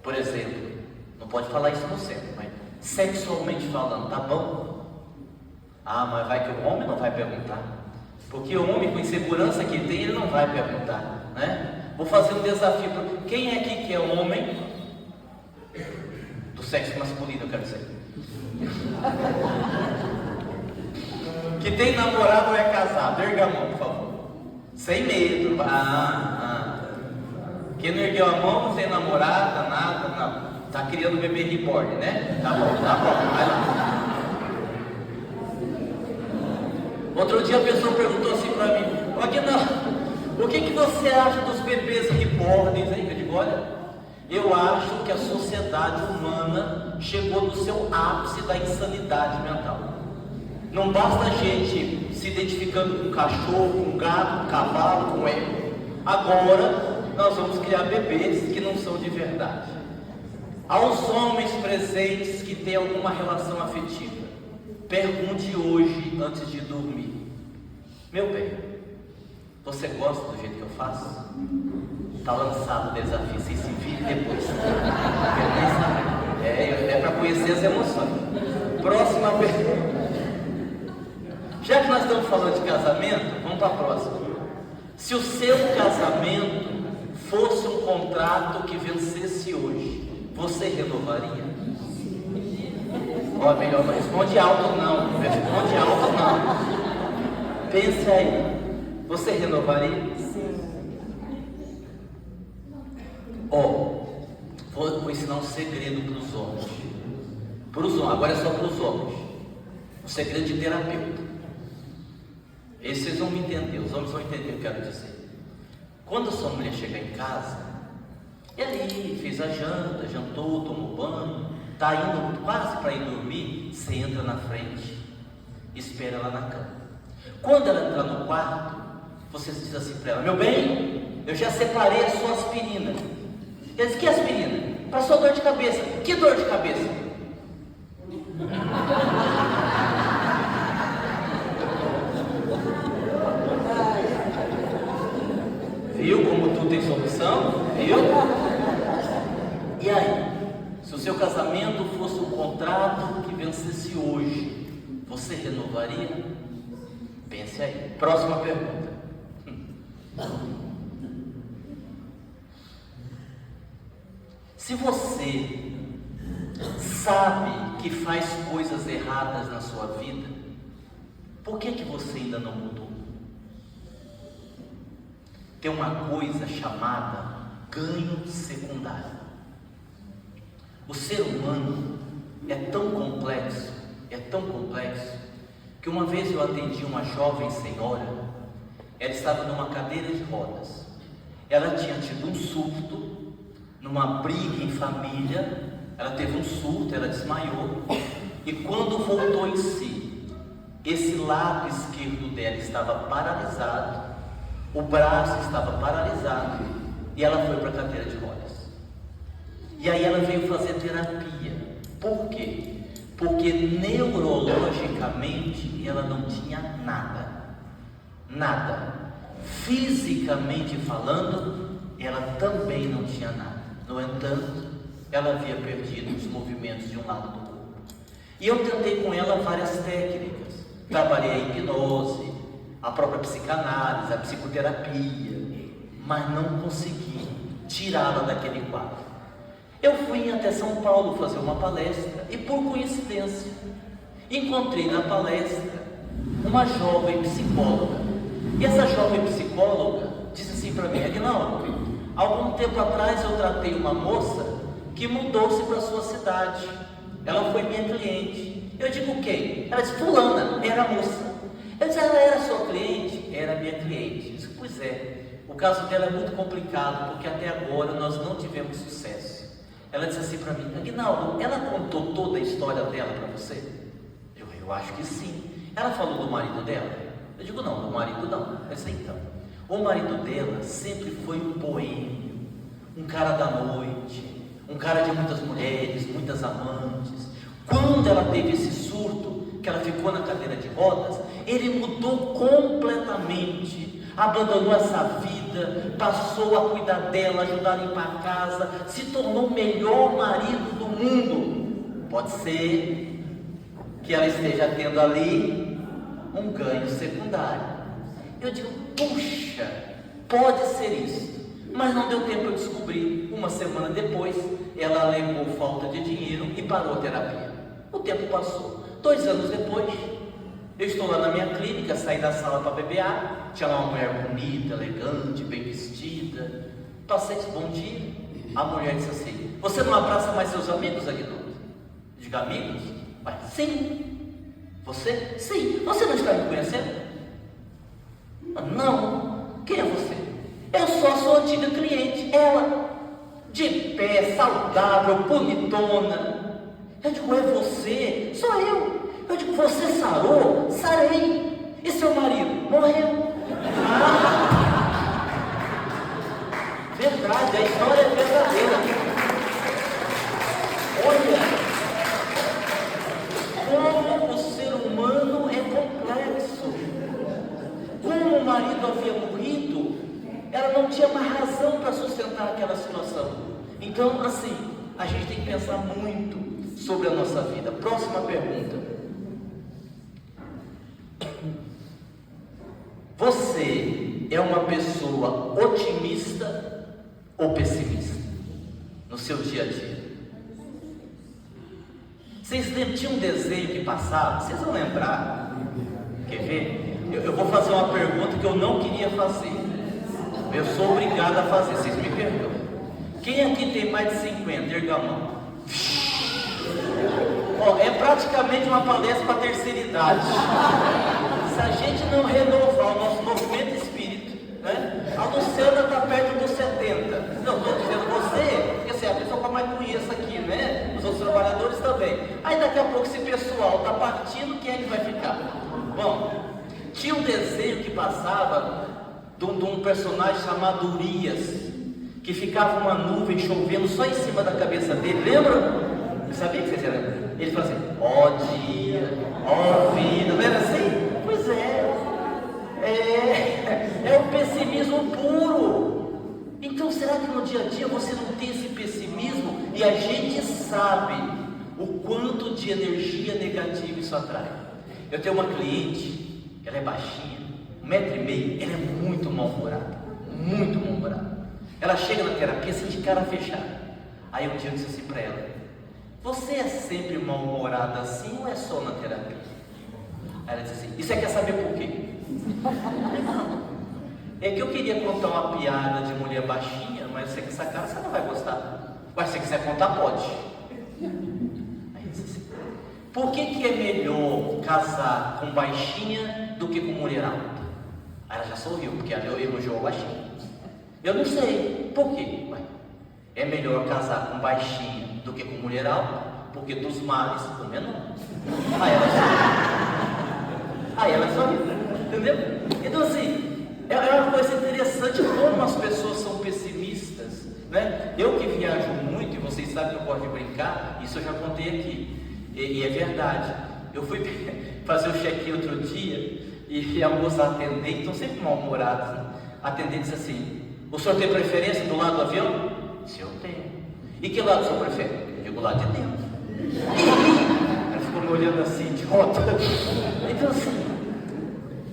Por exemplo, não pode falar isso no centro, mas sexualmente falando, tá bom? Mas vai que o homem não vai perguntar, porque o homem com insegurança que tem, ele não vai perguntar, né? Vou fazer um desafio para quem é aqui que é homem do sexo masculino, eu quero dizer, que tem namorado ou é casado. Erga a mão, por favor, sem medo. Quem não ergueu a mão, não tem namorada, nada, não. Tá criando bebê reborn, né? Tá bom, vai lá. Outro dia a pessoa perguntou assim para mim: Aguinaldo, o que você acha dos bebês reborns, hein? Eu digo: olha, eu acho que a sociedade humana chegou no seu ápice da insanidade mental. Não basta a gente se se identificando com um cachorro, com um gato, com um cavalo, com um ego. Agora nós vamos criar bebês que não são de verdade. Aos homens presentes que têm alguma relação afetiva, pergunte hoje antes de dormir: meu bem, você gosta do jeito que eu faço? Está lançado o desafio, se vire depois. É para conhecer as emoções. Próxima pergunta. Já que nós estamos falando de casamento, vamos para a próxima. Se o seu casamento fosse um contrato que vencesse hoje, você renovaria? Ó, melhor não responde alto não. Responde alto não. Pense aí. Você renovaria? Ó, vou ensinar um segredo para os homens. Agora é só para os homens. Um segredo de terapeuta. Esse vocês vão me entender, os homens vão entender o que eu quero dizer. Quando a sua mulher chegar em casa, ele fez a janta, jantou, tomou banho, está indo quase para ir dormir, você entra na frente, espera ela na cama. Quando ela entrar no quarto, você diz assim para ela: meu bem, eu já separei a sua aspirina. Ele diz: que aspirina? Para sua dor de cabeça. Que dor de cabeça? Viu como tudo tem solução? Viu? E aí? Se o seu casamento fosse um contrato que vencesse hoje, você renovaria? Pense aí. Próxima pergunta. Se você sabe que faz coisas erradas na sua vida, por que você ainda não mudou? Tem uma coisa chamada ganho secundário. O ser humano é tão complexo, que uma vez eu atendi uma jovem senhora. Ela estava numa cadeira de rodas. Ela tinha tido um surto numa briga em família. Ela teve um surto, ela desmaiou, e quando voltou em si, esse lado esquerdo dela estava paralisado, o braço estava paralisado, e ela foi para a cadeira de rodas. E aí ela veio fazer terapia. Por quê? Porque neurologicamente ela não tinha nada. Fisicamente falando, ela também não tinha nada. No entanto, ela havia perdido os movimentos de um lado do corpo. E eu tentei com ela várias técnicas. Trabalhei a hipnose, a própria psicanálise, a psicoterapia, mas não consegui tirá-la daquele quadro. Eu fui até São Paulo fazer uma palestra e, por coincidência, encontrei na palestra uma jovem psicóloga. E essa jovem psicóloga disse assim para mim: Aguinaldo, algum tempo atrás eu tratei uma moça que mudou-se para a sua cidade. Ela foi minha cliente. Eu digo: quem? Ela disse: fulana, era a moça. Eu disse: ela era sua cliente? Era minha cliente. Eu disse: pois é, o caso dela é muito complicado, porque até agora nós não tivemos sucesso. Ela disse assim para mim: Aguinaldo, ela contou toda a história dela para você? Eu acho que sim. Ela falou do marido dela? Eu digo: não, do marido não. Eu disse: então, o marido dela sempre foi um boêmio, um cara da noite, um cara de muitas mulheres, muitas amantes. Quando ela teve esse surto, que ela ficou na cadeira de rodas, ele mudou completamente, abandonou essa vida, passou a cuidar dela, ajudar a limpar a casa, se tornou o melhor marido do mundo. Pode ser que ela esteja tendo ali um ganho secundário. Eu digo: puxa, pode ser isso. Mas não deu tempo eu descobrir. Uma semana depois, ela alegou falta de dinheiro e parou a terapia. O tempo passou. 2 anos depois, eu estou lá na minha clínica, saí da sala para beber água. Tinha lá uma mulher bonita, elegante, bem vestida. Passei, disse: bom dia. A mulher disse assim: você não abraça mais seus amigos, Aguinaldo? Eu digo: amigos? Mas, sim. Você? Sim. Você não está me conhecendo? Não. Quem é você? Eu sou a sua antiga cliente. Ela, de pé, saudável, bonitona. Eu digo: é você? Sou eu. Eu digo: você sarou? Sarei. E seu marido? Morreu. Verdade, a história é verdadeira. Olha como o ser humano é complexo. Como o marido havia morrido, ela não tinha mais razão para sustentar aquela situação. Então, assim, a gente tem que pensar muito sobre a nossa vida. Próxima pergunta. Você é uma pessoa otimista ou pessimista no seu dia a dia? Vocês lembram? Tinha um desenho que passava, vocês vão lembrar? Quer ver? Eu vou fazer uma pergunta que eu não queria fazer. Eu sou obrigado a fazer, vocês me perdoam. Quem aqui tem mais de 50? Erga a mão. Ó, é praticamente uma palestra para a terceira idade. Se a gente não renovar o nosso movimento espírito, né? A Luciana está perto dos 70. Não, estou dizendo você, porque assim, a pessoa que eu mais conheço aqui, né? Os outros trabalhadores também. Aí daqui a pouco esse pessoal está partindo, quem é que vai ficar? Bom, tinha um desenho que passava de um personagem chamado Urias, que ficava uma nuvem chovendo só em cima da cabeça dele, lembra? Eu sabia que vocês lembram? Ele falava assim, ó dia, ó vida, não era assim? Pois é o pessimismo puro. Então será que no dia a dia você não tem esse pessimismo? E a gente sabe o quanto de energia negativa isso atrai. Eu tenho uma cliente, ela é baixinha, 1,5 m, ela é muito mal-humorada, muito mal-humorada. Ela chega na terapia assim de cara fechada. Aí um dia eu disse assim para ela, você é sempre mal-humorada assim ou é só na terapia? Aí ela disse assim, e você quer saber por quê? Não, é que eu queria contar uma piada de mulher baixinha, mas você com essa cara você não vai gostar. Mas se você quiser contar, pode. Aí eu disse assim, por que é melhor casar com baixinha do que com mulher alta? Aí ela já sorriu, porque ela elogiou a baixinha. Eu não sei, por quê? Ué, é melhor casar com baixinha do que com mulher alta, porque dos males o menor. Aí ela sorriu, entendeu? Então assim, é uma coisa interessante como as pessoas são pessimistas, né? Eu que viajo muito, e vocês sabem que eu gosto de brincar, isso eu já contei aqui, e é verdade. Eu fui fazer o check-in outro dia, e a moça atendente, estão sempre mal-humorados, né? A atendente disse assim, o senhor tem preferência do lado do avião? Se eu tenho. E que lado o senhor prefere? Eu digo, lado de dentro. Ela ficou me olhando assim, idiota. Então assim,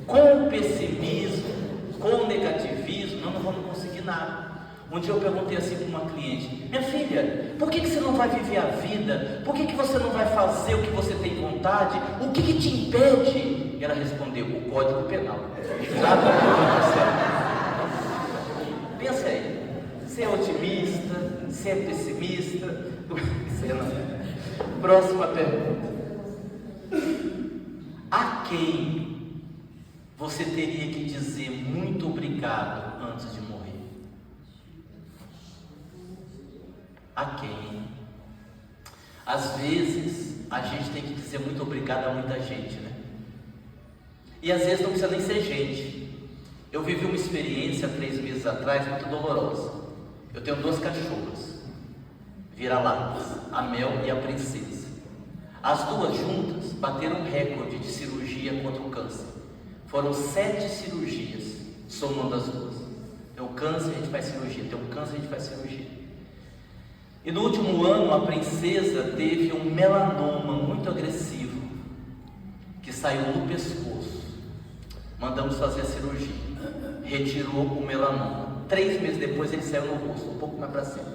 com o pessimismo, com o negativismo, nós não vamos conseguir nada. Um dia eu perguntei assim para uma cliente, minha filha, por que você não vai viver a vida? Por que você não vai fazer o que você tem vontade? O que te impede? E ela respondeu, o Código Penal. Exatamente. Pensa aí, você é otimista, você é pessimista, você não é. Próxima pergunta. A quem você teria que dizer muito obrigado antes de morrer? A quem? Às vezes a gente tem que dizer muito obrigado a muita gente, né? E às vezes não precisa nem ser gente. Eu vivi uma experiência 3 meses atrás muito dolorosa. Eu tenho 2 cachorras, vira-latas, a Mel e a Princesa. As 2 juntas bateram um recorde de cirurgia contra o câncer. Foram 7 cirurgias, somando as 2. Tem o câncer, a gente faz cirurgia. Tem o câncer, a gente faz cirurgia. E no último ano, a Princesa teve um melanoma muito agressivo, que saiu no pescoço. Mandamos fazer a cirurgia. Retirou o melanoma. 3 meses depois ele saiu no rosto, um pouco mais para cima.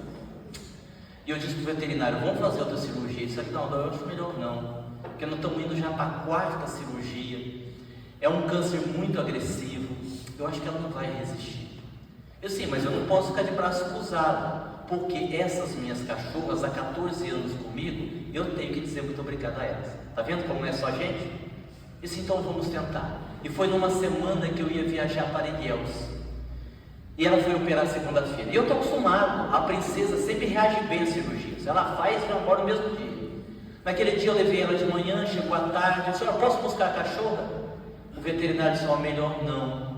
E eu disse para o veterinário, vamos fazer outra cirurgia. Isso aqui não, eu acho melhor não, porque nós estamos indo já para a 4ª cirurgia. É um câncer muito agressivo, eu acho que ela não vai resistir. Eu sim, mas eu não posso ficar de braço cruzado, porque essas minhas cachorras há 14 anos comigo, eu tenho que dizer muito obrigado a elas. Tá vendo como não é só a gente? Isso então vamos tentar. E foi numa semana que eu ia viajar para Ilhéus. E ela foi operar segunda-feira. E eu estou acostumado, a Princesa sempre reage bem às cirurgias. Ela faz e vai embora no mesmo dia. Naquele dia eu levei ela de manhã, chegou à tarde, disse, posso buscar a cachorra? O veterinário disse: ó, melhor não.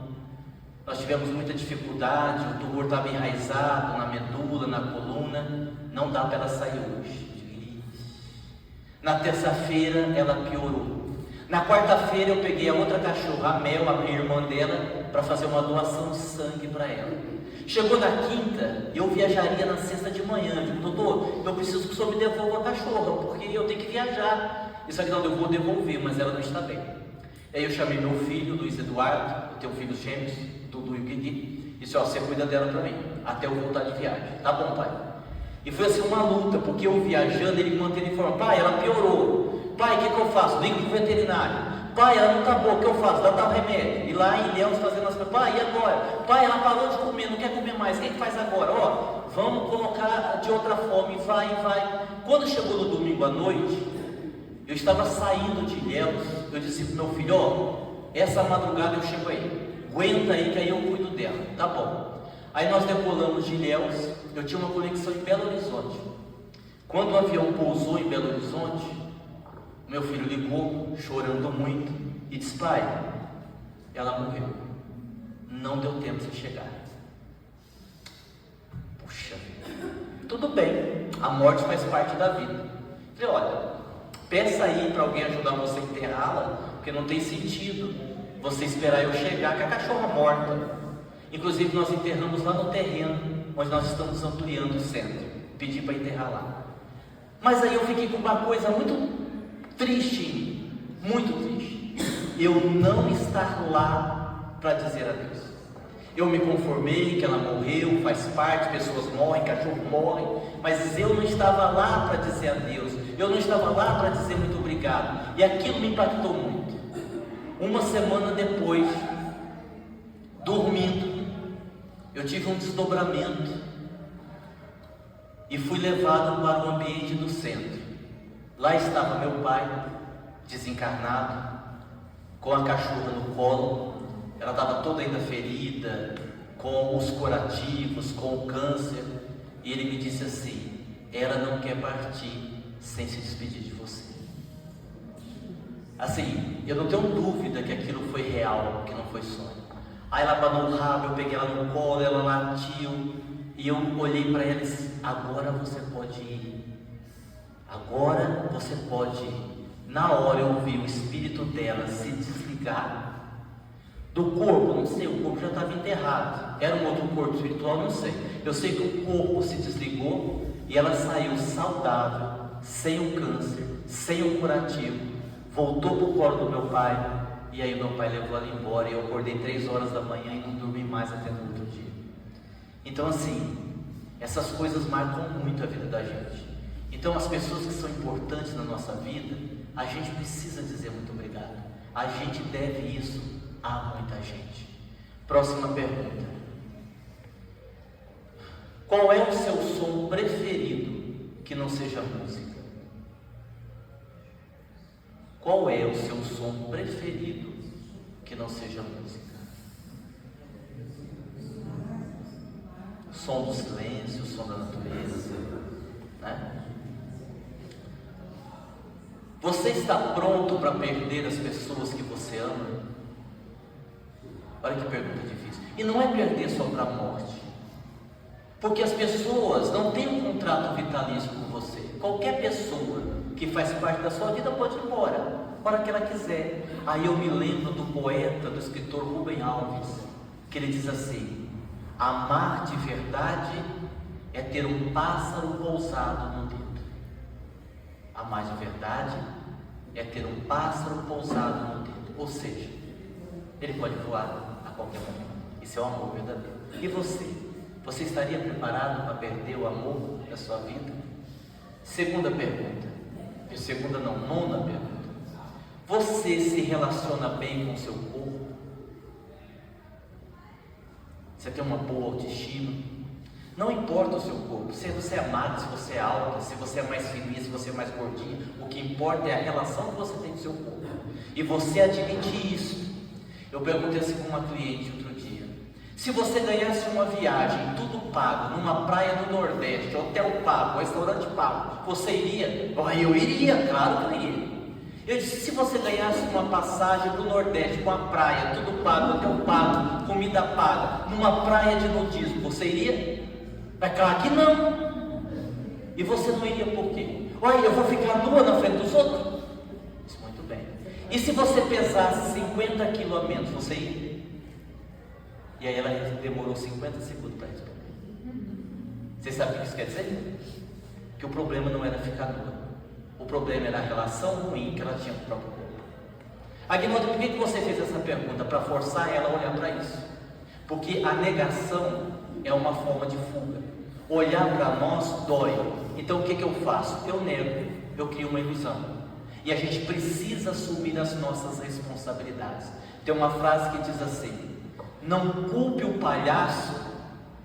Nós tivemos muita dificuldade, o tumor estava enraizado na medula, na coluna, não dá para ela sair hoje. Na terça-feira ela piorou. Na quarta-feira eu peguei a outra cachorra, a Mel, a irmã dela, para fazer uma doação de sangue para ela. Chegou na quinta, eu viajaria na sexta de manhã. Eu digo: doutor, eu preciso que o senhor me devolva a cachorra, porque eu tenho que viajar. Isso aqui não, eu vou devolver, mas ela não está bem. Aí eu chamei meu filho, Luiz Eduardo, eu tenho filhos gêmeos, Dudu e o Guigui, e disse: ó, você cuida dela para mim, até eu voltar de viagem. Tá bom, pai. E foi assim uma luta, porque eu viajando, ele me manteve informado: pai, ela piorou. Pai, o que eu faço? Ligo para o veterinário. Pai, ela não está boa, o que eu faço? Dá tal remédio. E lá em Ilhéus fazendo as coisas. Pai, e agora? Pai, ela parou de comer, não quer comer mais. O que faz agora? Ó, vamos colocar de outra forma. E vai. Quando chegou no domingo à noite, eu estava saindo de Ilhéus. Eu disse para o meu filho: ó, essa madrugada eu chego aí. Aguenta aí que aí eu cuido dela. Tá bom. Aí nós decolamos de Ilhéus. Eu tinha uma conexão em Belo Horizonte. Quando o avião pousou em Belo Horizonte, meu filho ligou, chorando muito, e disse: pai, ela morreu. Não deu tempo de você chegar. Puxa vida. Tudo bem, a morte faz parte da vida. Falei: olha, peça aí para alguém ajudar você a enterrá-la, porque não tem sentido você esperar eu chegar com a cachorra morta. Inclusive nós enterramos lá no terreno, onde nós estamos ampliando o centro. Pedi para enterrar lá. Mas aí eu fiquei com uma coisa muito triste em mim, muito triste. Eu não estar lá para dizer adeus. Eu me conformei que ela morreu, faz parte, pessoas morrem, cachorro morre, mas eu não estava lá para dizer adeus. Eu não estava lá para dizer muito obrigado. E aquilo me impactou muito. Uma semana depois, dormindo, eu tive um desdobramento e fui levado para o ambiente do centro. Lá estava meu pai, desencarnado, com a cachorra no colo. Ela estava toda ainda ferida, com os curativos, com o câncer. E ele me disse assim: ela não quer partir sem se despedir de você. Assim, eu não tenho dúvida que aquilo foi real, que não foi sonho. Aí ela abanou o rabo, eu peguei ela no colo, ela latiu. E eu olhei para ela e disse: agora você pode ir. Agora você pode ir. Na hora eu ouvi o espírito dela se desligar do corpo, não sei, o corpo já estava enterrado. Era um outro corpo espiritual, não sei. Eu sei que o corpo se desligou e ela saiu saudável, sem o câncer, sem o curativo. Voltou para o colo do meu pai. E aí meu pai levou ela embora. E eu acordei 3 horas da manhã e não dormi mais até no outro dia. Então assim, essas coisas marcam muito a vida da gente. Então as pessoas que são importantes na nossa vida, a gente precisa dizer muito obrigado. A gente deve isso a muita gente. Próxima pergunta: qual é o seu som preferido que não seja música? Qual é o seu som preferido que não seja música? O som do silêncio, o som da natureza, né? Você está pronto para perder as pessoas que você ama? Olha que pergunta difícil. E não é perder só para a morte, porque as pessoas não têm um contrato vitalício com você. Qualquer pessoa que faz parte da sua vida pode ir embora, a hora que ela quiser. Aí eu me lembro do poeta, do escritor Rubem Alves, que ele diz assim: amar de verdade é ter um pássaro pousado no dedo. Amar de verdade é ter um pássaro pousado no dedo. Ou seja, ele pode voar a qualquer momento. Isso é o amor verdadeiro. E você? Você estaria preparado para perder o amor da sua vida? Segunda pergunta. Nona pergunta. Você se relaciona bem com o seu corpo? Você tem uma boa autoestima? Não importa o seu corpo, se você é magro, se você é alta, se você é mais fininha, se você é mais gordinha. O que importa é a relação que você tem com o seu corpo. E você admite isso. Eu perguntei assim para uma cliente outro dia: se você ganhasse uma viagem, tudo pago, numa praia do Nordeste, hotel pago, restaurante pago, você iria? Eu iria, claro que eu iria. Eu disse, se você ganhasse uma passagem para o Nordeste, com a praia, tudo pago, hotel pago, comida paga, numa praia de nudismo, você iria? Vai claro que não. E você não iria por quê? Olha, eu vou ficar nua na frente dos outros? Isso, muito bem. E se você pesasse 50 quilos a menos, você ia? E aí ela demorou 50 segundos para responder. Vocês sabem o que isso quer dizer? Que o problema não era ficar nua. O problema era a relação ruim que ela tinha com o próprio corpo. Aguinaldo, por que você fez essa pergunta? Para forçar ela a olhar para isso. Porque a negação é uma forma de fuga. Olhar para nós dói. Então o que eu faço? Eu nego, eu crio uma ilusão. E a gente precisa assumir as nossas responsabilidades. Tem uma frase que diz assim: não culpe o palhaço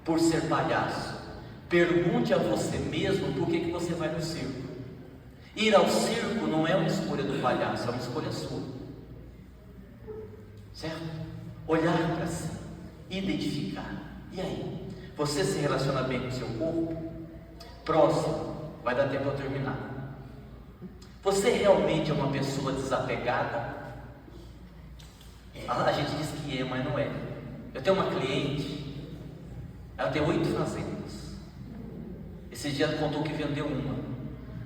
por ser palhaço. Pergunte a você mesmo por que você vai no circo. Ir ao circo não é uma escolha do palhaço, é uma escolha sua. Certo? Olhar para si, identificar. E aí? Você se relaciona bem com o seu corpo? Próximo, vai dar tempo para terminar. Você realmente é uma pessoa desapegada? A gente diz que é, mas não é. Eu tenho uma cliente, ela tem 8 fazendas. Esse dia ela contou que vendeu uma.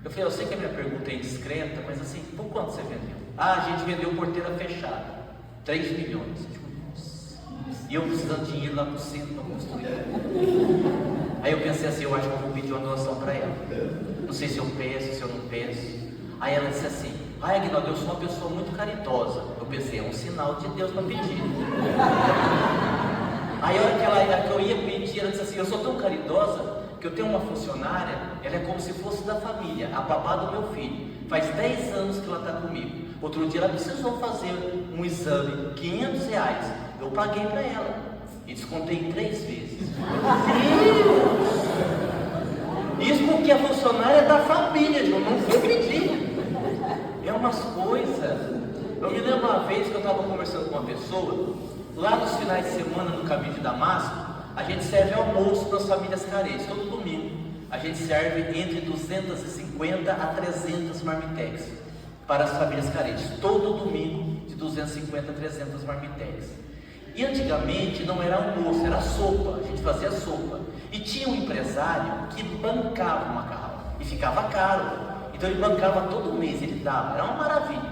Eu falei, eu sei que a minha pergunta é indiscreta, mas assim, por quanto você vendeu? Ah, a gente vendeu porteira fechada, 3 milhões. E eu precisando de dinheiro lá pro centro para construir. Aí eu pensei assim, eu acho que eu vou pedir uma doação para ela. Não sei se eu peço, se eu não peço. Aí ela disse assim, Aguinaldo, eu sou uma pessoa muito caridosa. Eu pensei, é um sinal de Deus para pedir. Aí a hora que eu ia pedir, ela disse assim, eu sou tão caridosa que eu tenho uma funcionária, ela é como se fosse da família, a babá do meu filho. Faz 10 anos que ela está comigo. Outro dia ela precisou fazer um exame, R$500. Eu paguei para ela e descontei 3 vezes. Isso porque a funcionária é da família, eu não vou pedir. É umas coisas. Eu me lembro uma vez que eu estava conversando com uma pessoa, lá nos finais de semana no caminho de Damasco, a gente serve almoço para as famílias carentes, todo domingo. A gente serve entre 250 a 300 marmitex para as famílias carentes, todo domingo de 250 a 300 marmitex. E antigamente não era almoço, era sopa, a gente fazia sopa. E tinha um empresário que bancava o macarrão, e ficava caro. Então ele bancava todo mês, ele dava, era uma maravilha.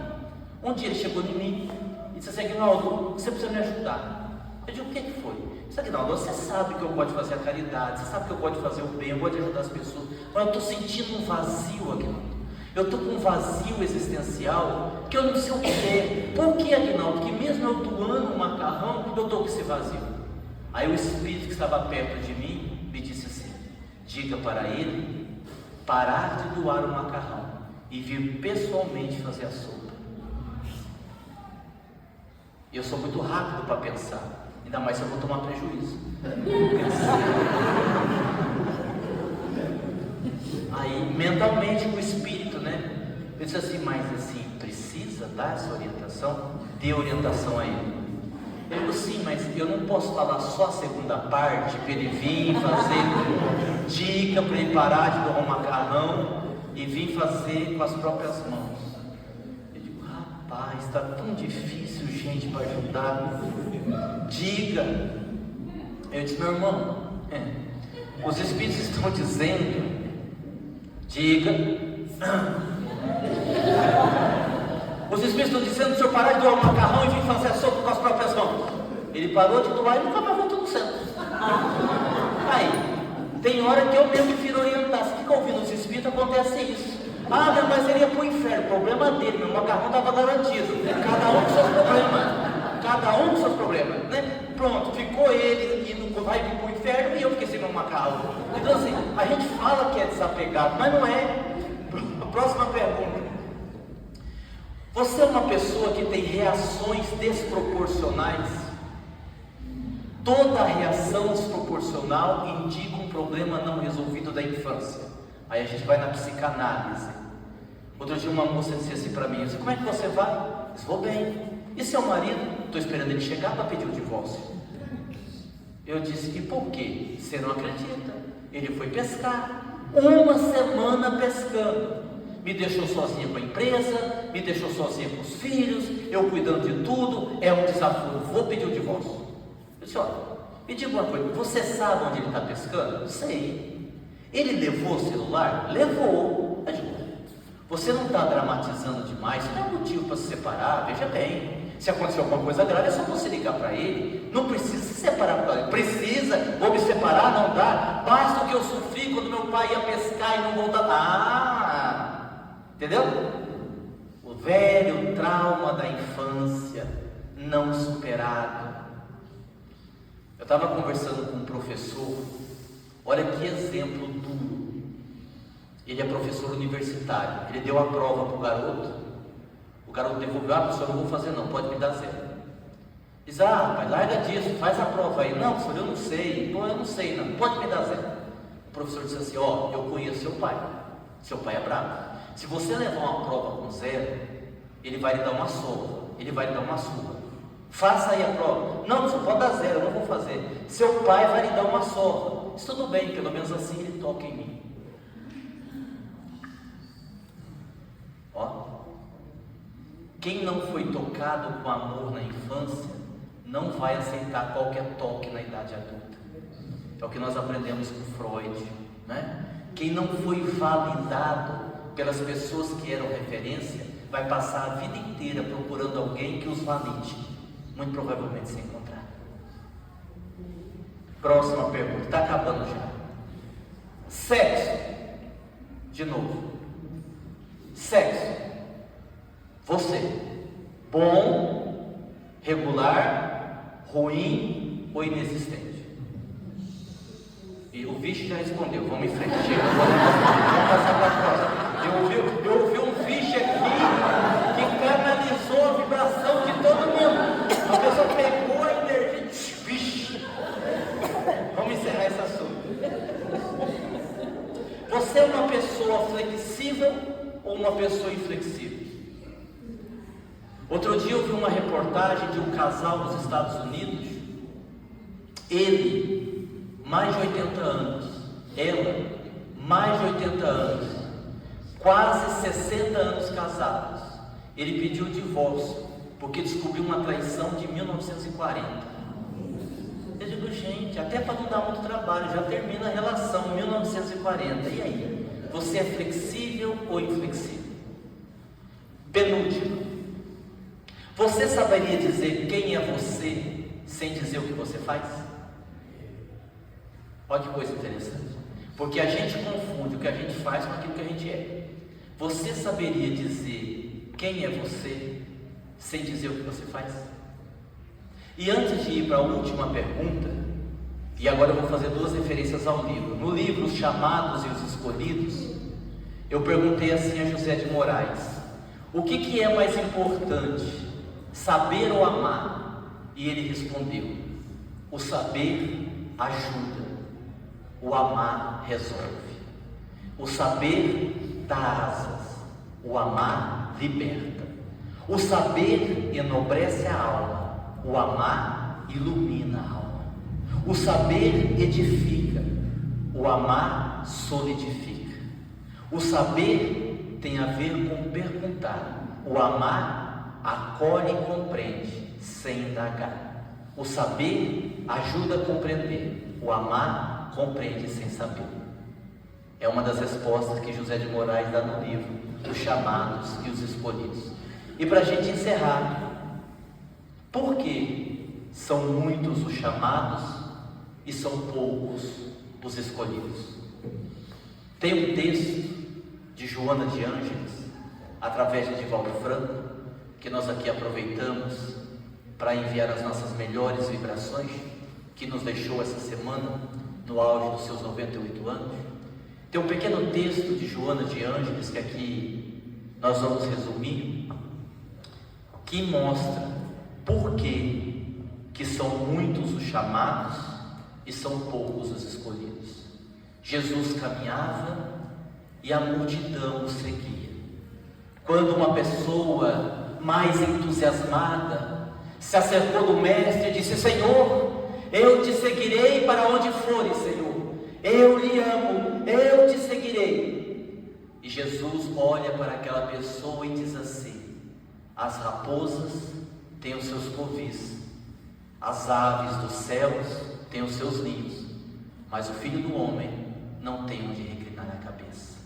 Um dia ele chegou em mim e disse assim, Aguinaldo, você precisa me ajudar. Eu digo, o que foi? Disse, Aguinaldo, você sabe que eu gosto de fazer a caridade, você sabe que eu gosto de fazer o bem, eu gosto de ajudar as pessoas, mas eu estou sentindo um vazio, Aguinaldo. Eu estou com um vazio existencial que eu não sei o que é. Por que, Aguinaldo? Que mesmo eu doando um macarrão, eu estou com esse vazio. Aí o espírito que estava perto de mim me disse assim, diga para ele parar de doar o macarrão e vir pessoalmente fazer a sopa. Eu sou muito rápido para pensar, ainda mais se eu vou tomar prejuízo. Aí mentalmente o espírito, né? Eu disse assim, mas assim, precisa dar essa orientação? Dê orientação a ele. Ele falou, sim, mas eu não posso falar só a segunda parte, para ele vir fazer dica, para ele parar de doar o macarrão e vir fazer com as próprias mãos. Eu digo, rapaz, está tão difícil, gente, para ajudar. Diga. Eu disse, meu irmão, os espíritos estão dizendo, diga. Os espíritos estão dizendo, o senhor parar de doar o macarrão e vir fazer a sopa com as próprias mãos. Ele parou de doar e nunca mais voltou no centro. Aí, tem hora que eu mesmo prefiro orientar. Se fica ouvindo os espíritos, acontece isso. Ah, mas ele ia para o inferno, problema dele, meu macarrão estava garantido. Cada um com seus problemas. Cada um com seus problemas, né? Pronto, ficou ele indo, vai vir para o inferno e eu fiquei sem meu macarrão. Então assim, a gente fala que é desapegado, mas não é. Próxima pergunta. Você é uma pessoa que tem reações desproporcionais? Toda reação desproporcional indica um problema não resolvido da infância. Aí a gente vai na psicanálise. Outro dia uma moça disse assim para mim, eu disse, como é que você vai? Eu disse, vou bem. E seu marido? Estou esperando ele chegar para pedir o divórcio. Eu disse, e por quê? Você não acredita. Ele foi pescar. Uma semana pescando. me deixou sozinha com a empresa, me deixou sozinha com os filhos, eu cuidando de tudo, é um desafio, vou pedir o divórcio. Eu disse, olha, me diga uma coisa, você sabe onde ele está pescando? Sei. Ele levou o celular? Levou. Eu digo, você não está dramatizando demais, isso não é motivo para se separar, veja bem. Se acontecer alguma coisa grave, é só você ligar para ele. Não precisa se separar para ele. Precisa, vou me separar, não dá. Basta o que eu sofri quando meu pai ia pescar e não voltava. Entendeu? O velho trauma da infância não superado. Eu estava conversando com um professor. Olha que exemplo duro. Ele é professor universitário. Ele deu a prova para o garoto. O garoto devolveu, professor, eu não vou fazer não, pode me dar 0. Diz, pai, larga disso, faz a prova aí. Não, professor, eu não sei. Pô, eu não sei não, pode me dar 0. O professor disse assim, eu conheço seu pai é bravo. Se você levar uma prova com 0, ele vai lhe dar uma surra, faça aí a prova. Não, professor, pode dar 0, eu não vou fazer. Seu pai vai lhe dar uma surra. Isso tudo bem, pelo menos assim ele toca em mim. Quem não foi tocado com amor na infância, não vai aceitar qualquer toque na idade adulta. É o que nós aprendemos com Freud, né? Quem não foi validado pelas pessoas que eram referência, vai passar a vida inteira procurando alguém que os valide, muito provavelmente sem encontrar. Próxima pergunta, está acabando já. Sexo, de novo. Sexo. Você, bom, regular, ruim ou inexistente? E o vixe já respondeu, vamos em frente, chega, vamos passar para a próxima. Eu ouvi um vixe aqui que canalizou a vibração de todo mundo. A pessoa pegou a energia, vixe. Vamos encerrar esse assunto. Você é uma pessoa flexível ou uma pessoa inflexível? Outro dia eu vi uma reportagem de um casal dos Estados Unidos. Ele, mais de 80 anos. Ela, mais de 80 anos. Quase 60 anos casados. Ele pediu o divórcio, porque descobriu uma traição de 1940. Eu digo, gente, até para não dar muito trabalho, já termina a relação, 1940. E aí? Você é flexível ou inflexível? Penúltimo. Você saberia dizer quem é você sem dizer o que você faz? Olha que coisa interessante. Porque a gente confunde o que a gente faz com aquilo que a gente é. Você saberia dizer quem é você sem dizer o que você faz? E antes de ir para a última pergunta, e agora eu vou fazer 2 referências ao livro. No livro Os Chamados e os Escolhidos, eu perguntei assim a José de Moraes: o que é mais importante? Saber ou amar? E ele respondeu: o saber ajuda, o amar resolve. O saber dá asas, o amar liberta. O saber enobrece a alma, o amar ilumina a alma. O saber edifica, o amar solidifica. O saber tem a ver com perguntar, o amar acolhe e compreende, sem indagar. O saber ajuda a compreender, o amar compreende sem saber. É uma das respostas que José de Moraes dá no livro Os Chamados e os Escolhidos. E para a gente encerrar, por que são muitos os chamados e são poucos os escolhidos? Tem um texto de Joana de Ângeles, através de Divaldo Franco, que nós aqui aproveitamos para enviar as nossas melhores vibrações, que nos deixou essa semana no auge dos seus 98 anos. Tem um pequeno texto de Joana de Ângeles que aqui nós vamos resumir, que mostra por que são muitos os chamados e são poucos os escolhidos. Jesus caminhava e a multidão o seguia. Quando uma pessoa mais entusiasmada se acercou do mestre e disse: Senhor, eu te seguirei para onde fores, Senhor, eu lhe amo, eu te seguirei. E Jesus olha para aquela pessoa e diz assim: as raposas têm os seus covis, as aves dos céus têm os seus ninhos, mas o Filho do Homem não tem onde reclinar a cabeça.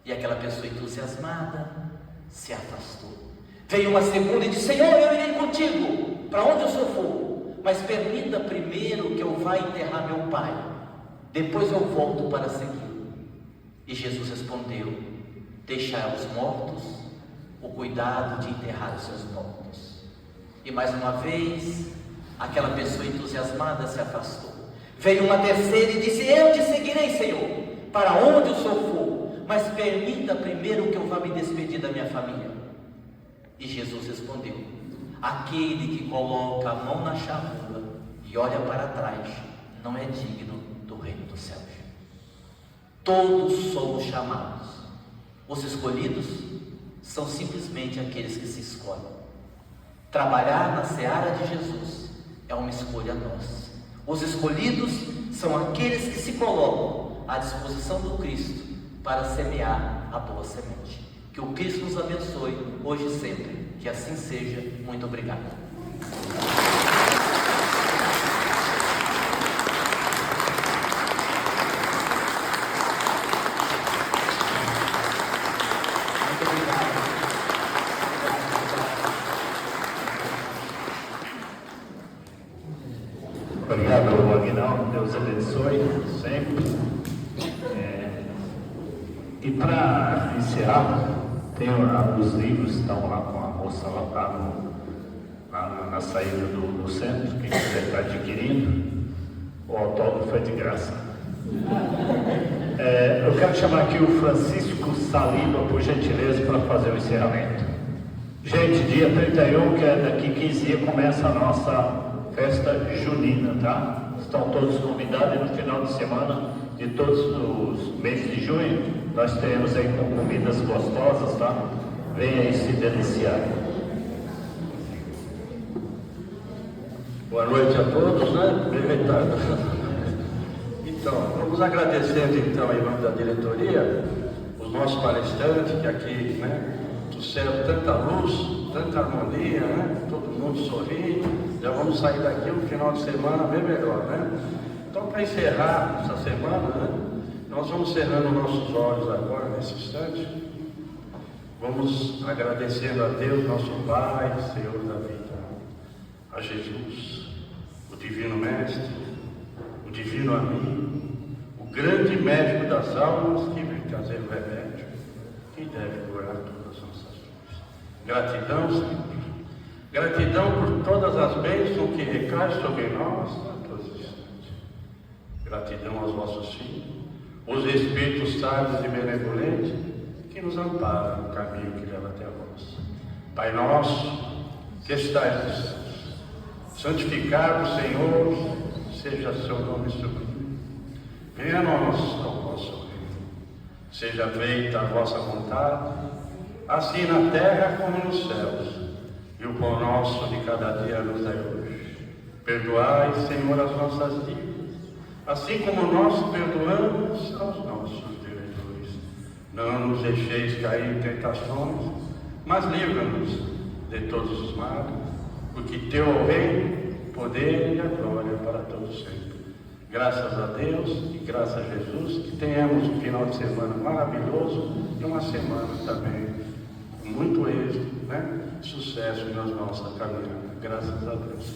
E aquela pessoa entusiasmada se afastou. Veio uma segunda e disse: Senhor, eu irei contigo, para onde o Senhor for, mas permita primeiro que eu vá enterrar meu pai, depois eu volto para segui-lo. E Jesus respondeu: deixai aos mortos o cuidado de enterrar os seus mortos. E mais uma vez, aquela pessoa entusiasmada se afastou. Veio uma terceira e disse: eu te seguirei, Senhor, para onde o Senhor for, mas permita primeiro que eu vá me despedir da minha família. E Jesus respondeu: aquele que coloca a mão na chavula e olha para trás, não é digno do reino dos céus. Todos somos chamados. Os escolhidos são simplesmente aqueles que se escolhem. Trabalhar na seara de Jesus é uma escolha nossa. Os escolhidos são aqueles que se colocam à disposição do Cristo para semear a boa semente. Que o Cristo nos abençoe hoje e sempre. Que assim seja. Muito obrigado. Obrigado, Aguinaldo. Deus abençoe sempre. E para encerrar, tem os livros que estão lá com a moça lá na saída do centro. Quem quiser estar adquirindo, o autógrafo é de graça. Eu quero chamar aqui o Francisco Saliba, por gentileza, para fazer o encerramento. Gente, dia 31, que é daqui 15 dias, começa a nossa festa junina, tá? Estão todos convidados, e no final de semana de todos os meses de junho nós teremos aí com comidas gostosas, tá? Venha aí se deliciar. Boa noite a todos, né? Bem-vindo. Então, vamos agradecendo então em nome da diretoria os nossos palestrantes que aqui, né, trouxeram tanta luz, tanta harmonia, né? Todo mundo sorrindo. Já vamos sair daqui um final de semana bem melhor, né? Então, para encerrar essa semana, né, nós vamos cerrando nossos olhos agora, nesse instante. Vamos agradecendo a Deus, nosso Pai, Senhor da vida, a Jesus, o Divino Mestre, o Divino Amigo, o grande médico das almas que vem trazer o remédio que deve curar todas as nossas dores. Gratidão, Senhor. Gratidão por todas as bênçãos que recaem sobre nós a todos os instantes. Gratidão aos vossos filhos, os Espíritos sábios e benevolentes que nos amparam no caminho que leva até vós. Pai nosso, que estais nos céus, santificado, Senhor, seja seu nome sublime. Venha a nós ao vosso reino. Seja feita a vossa vontade, assim na terra como nos céus. E o pão nosso de cada dia nos dai hoje. Perdoai, Senhor, as nossas dívidas, assim como nós perdoamos aos nossos devedores. Não nos deixeis cair em tentações, mas livra-nos de todos os males, porque teu é o reino, o poder e a glória para todos sempre. Graças a Deus e graças a Jesus, que tenhamos um final de semana maravilhoso e uma semana também com muito êxito, né? Sucesso na nossa caminhada. Graças a Deus.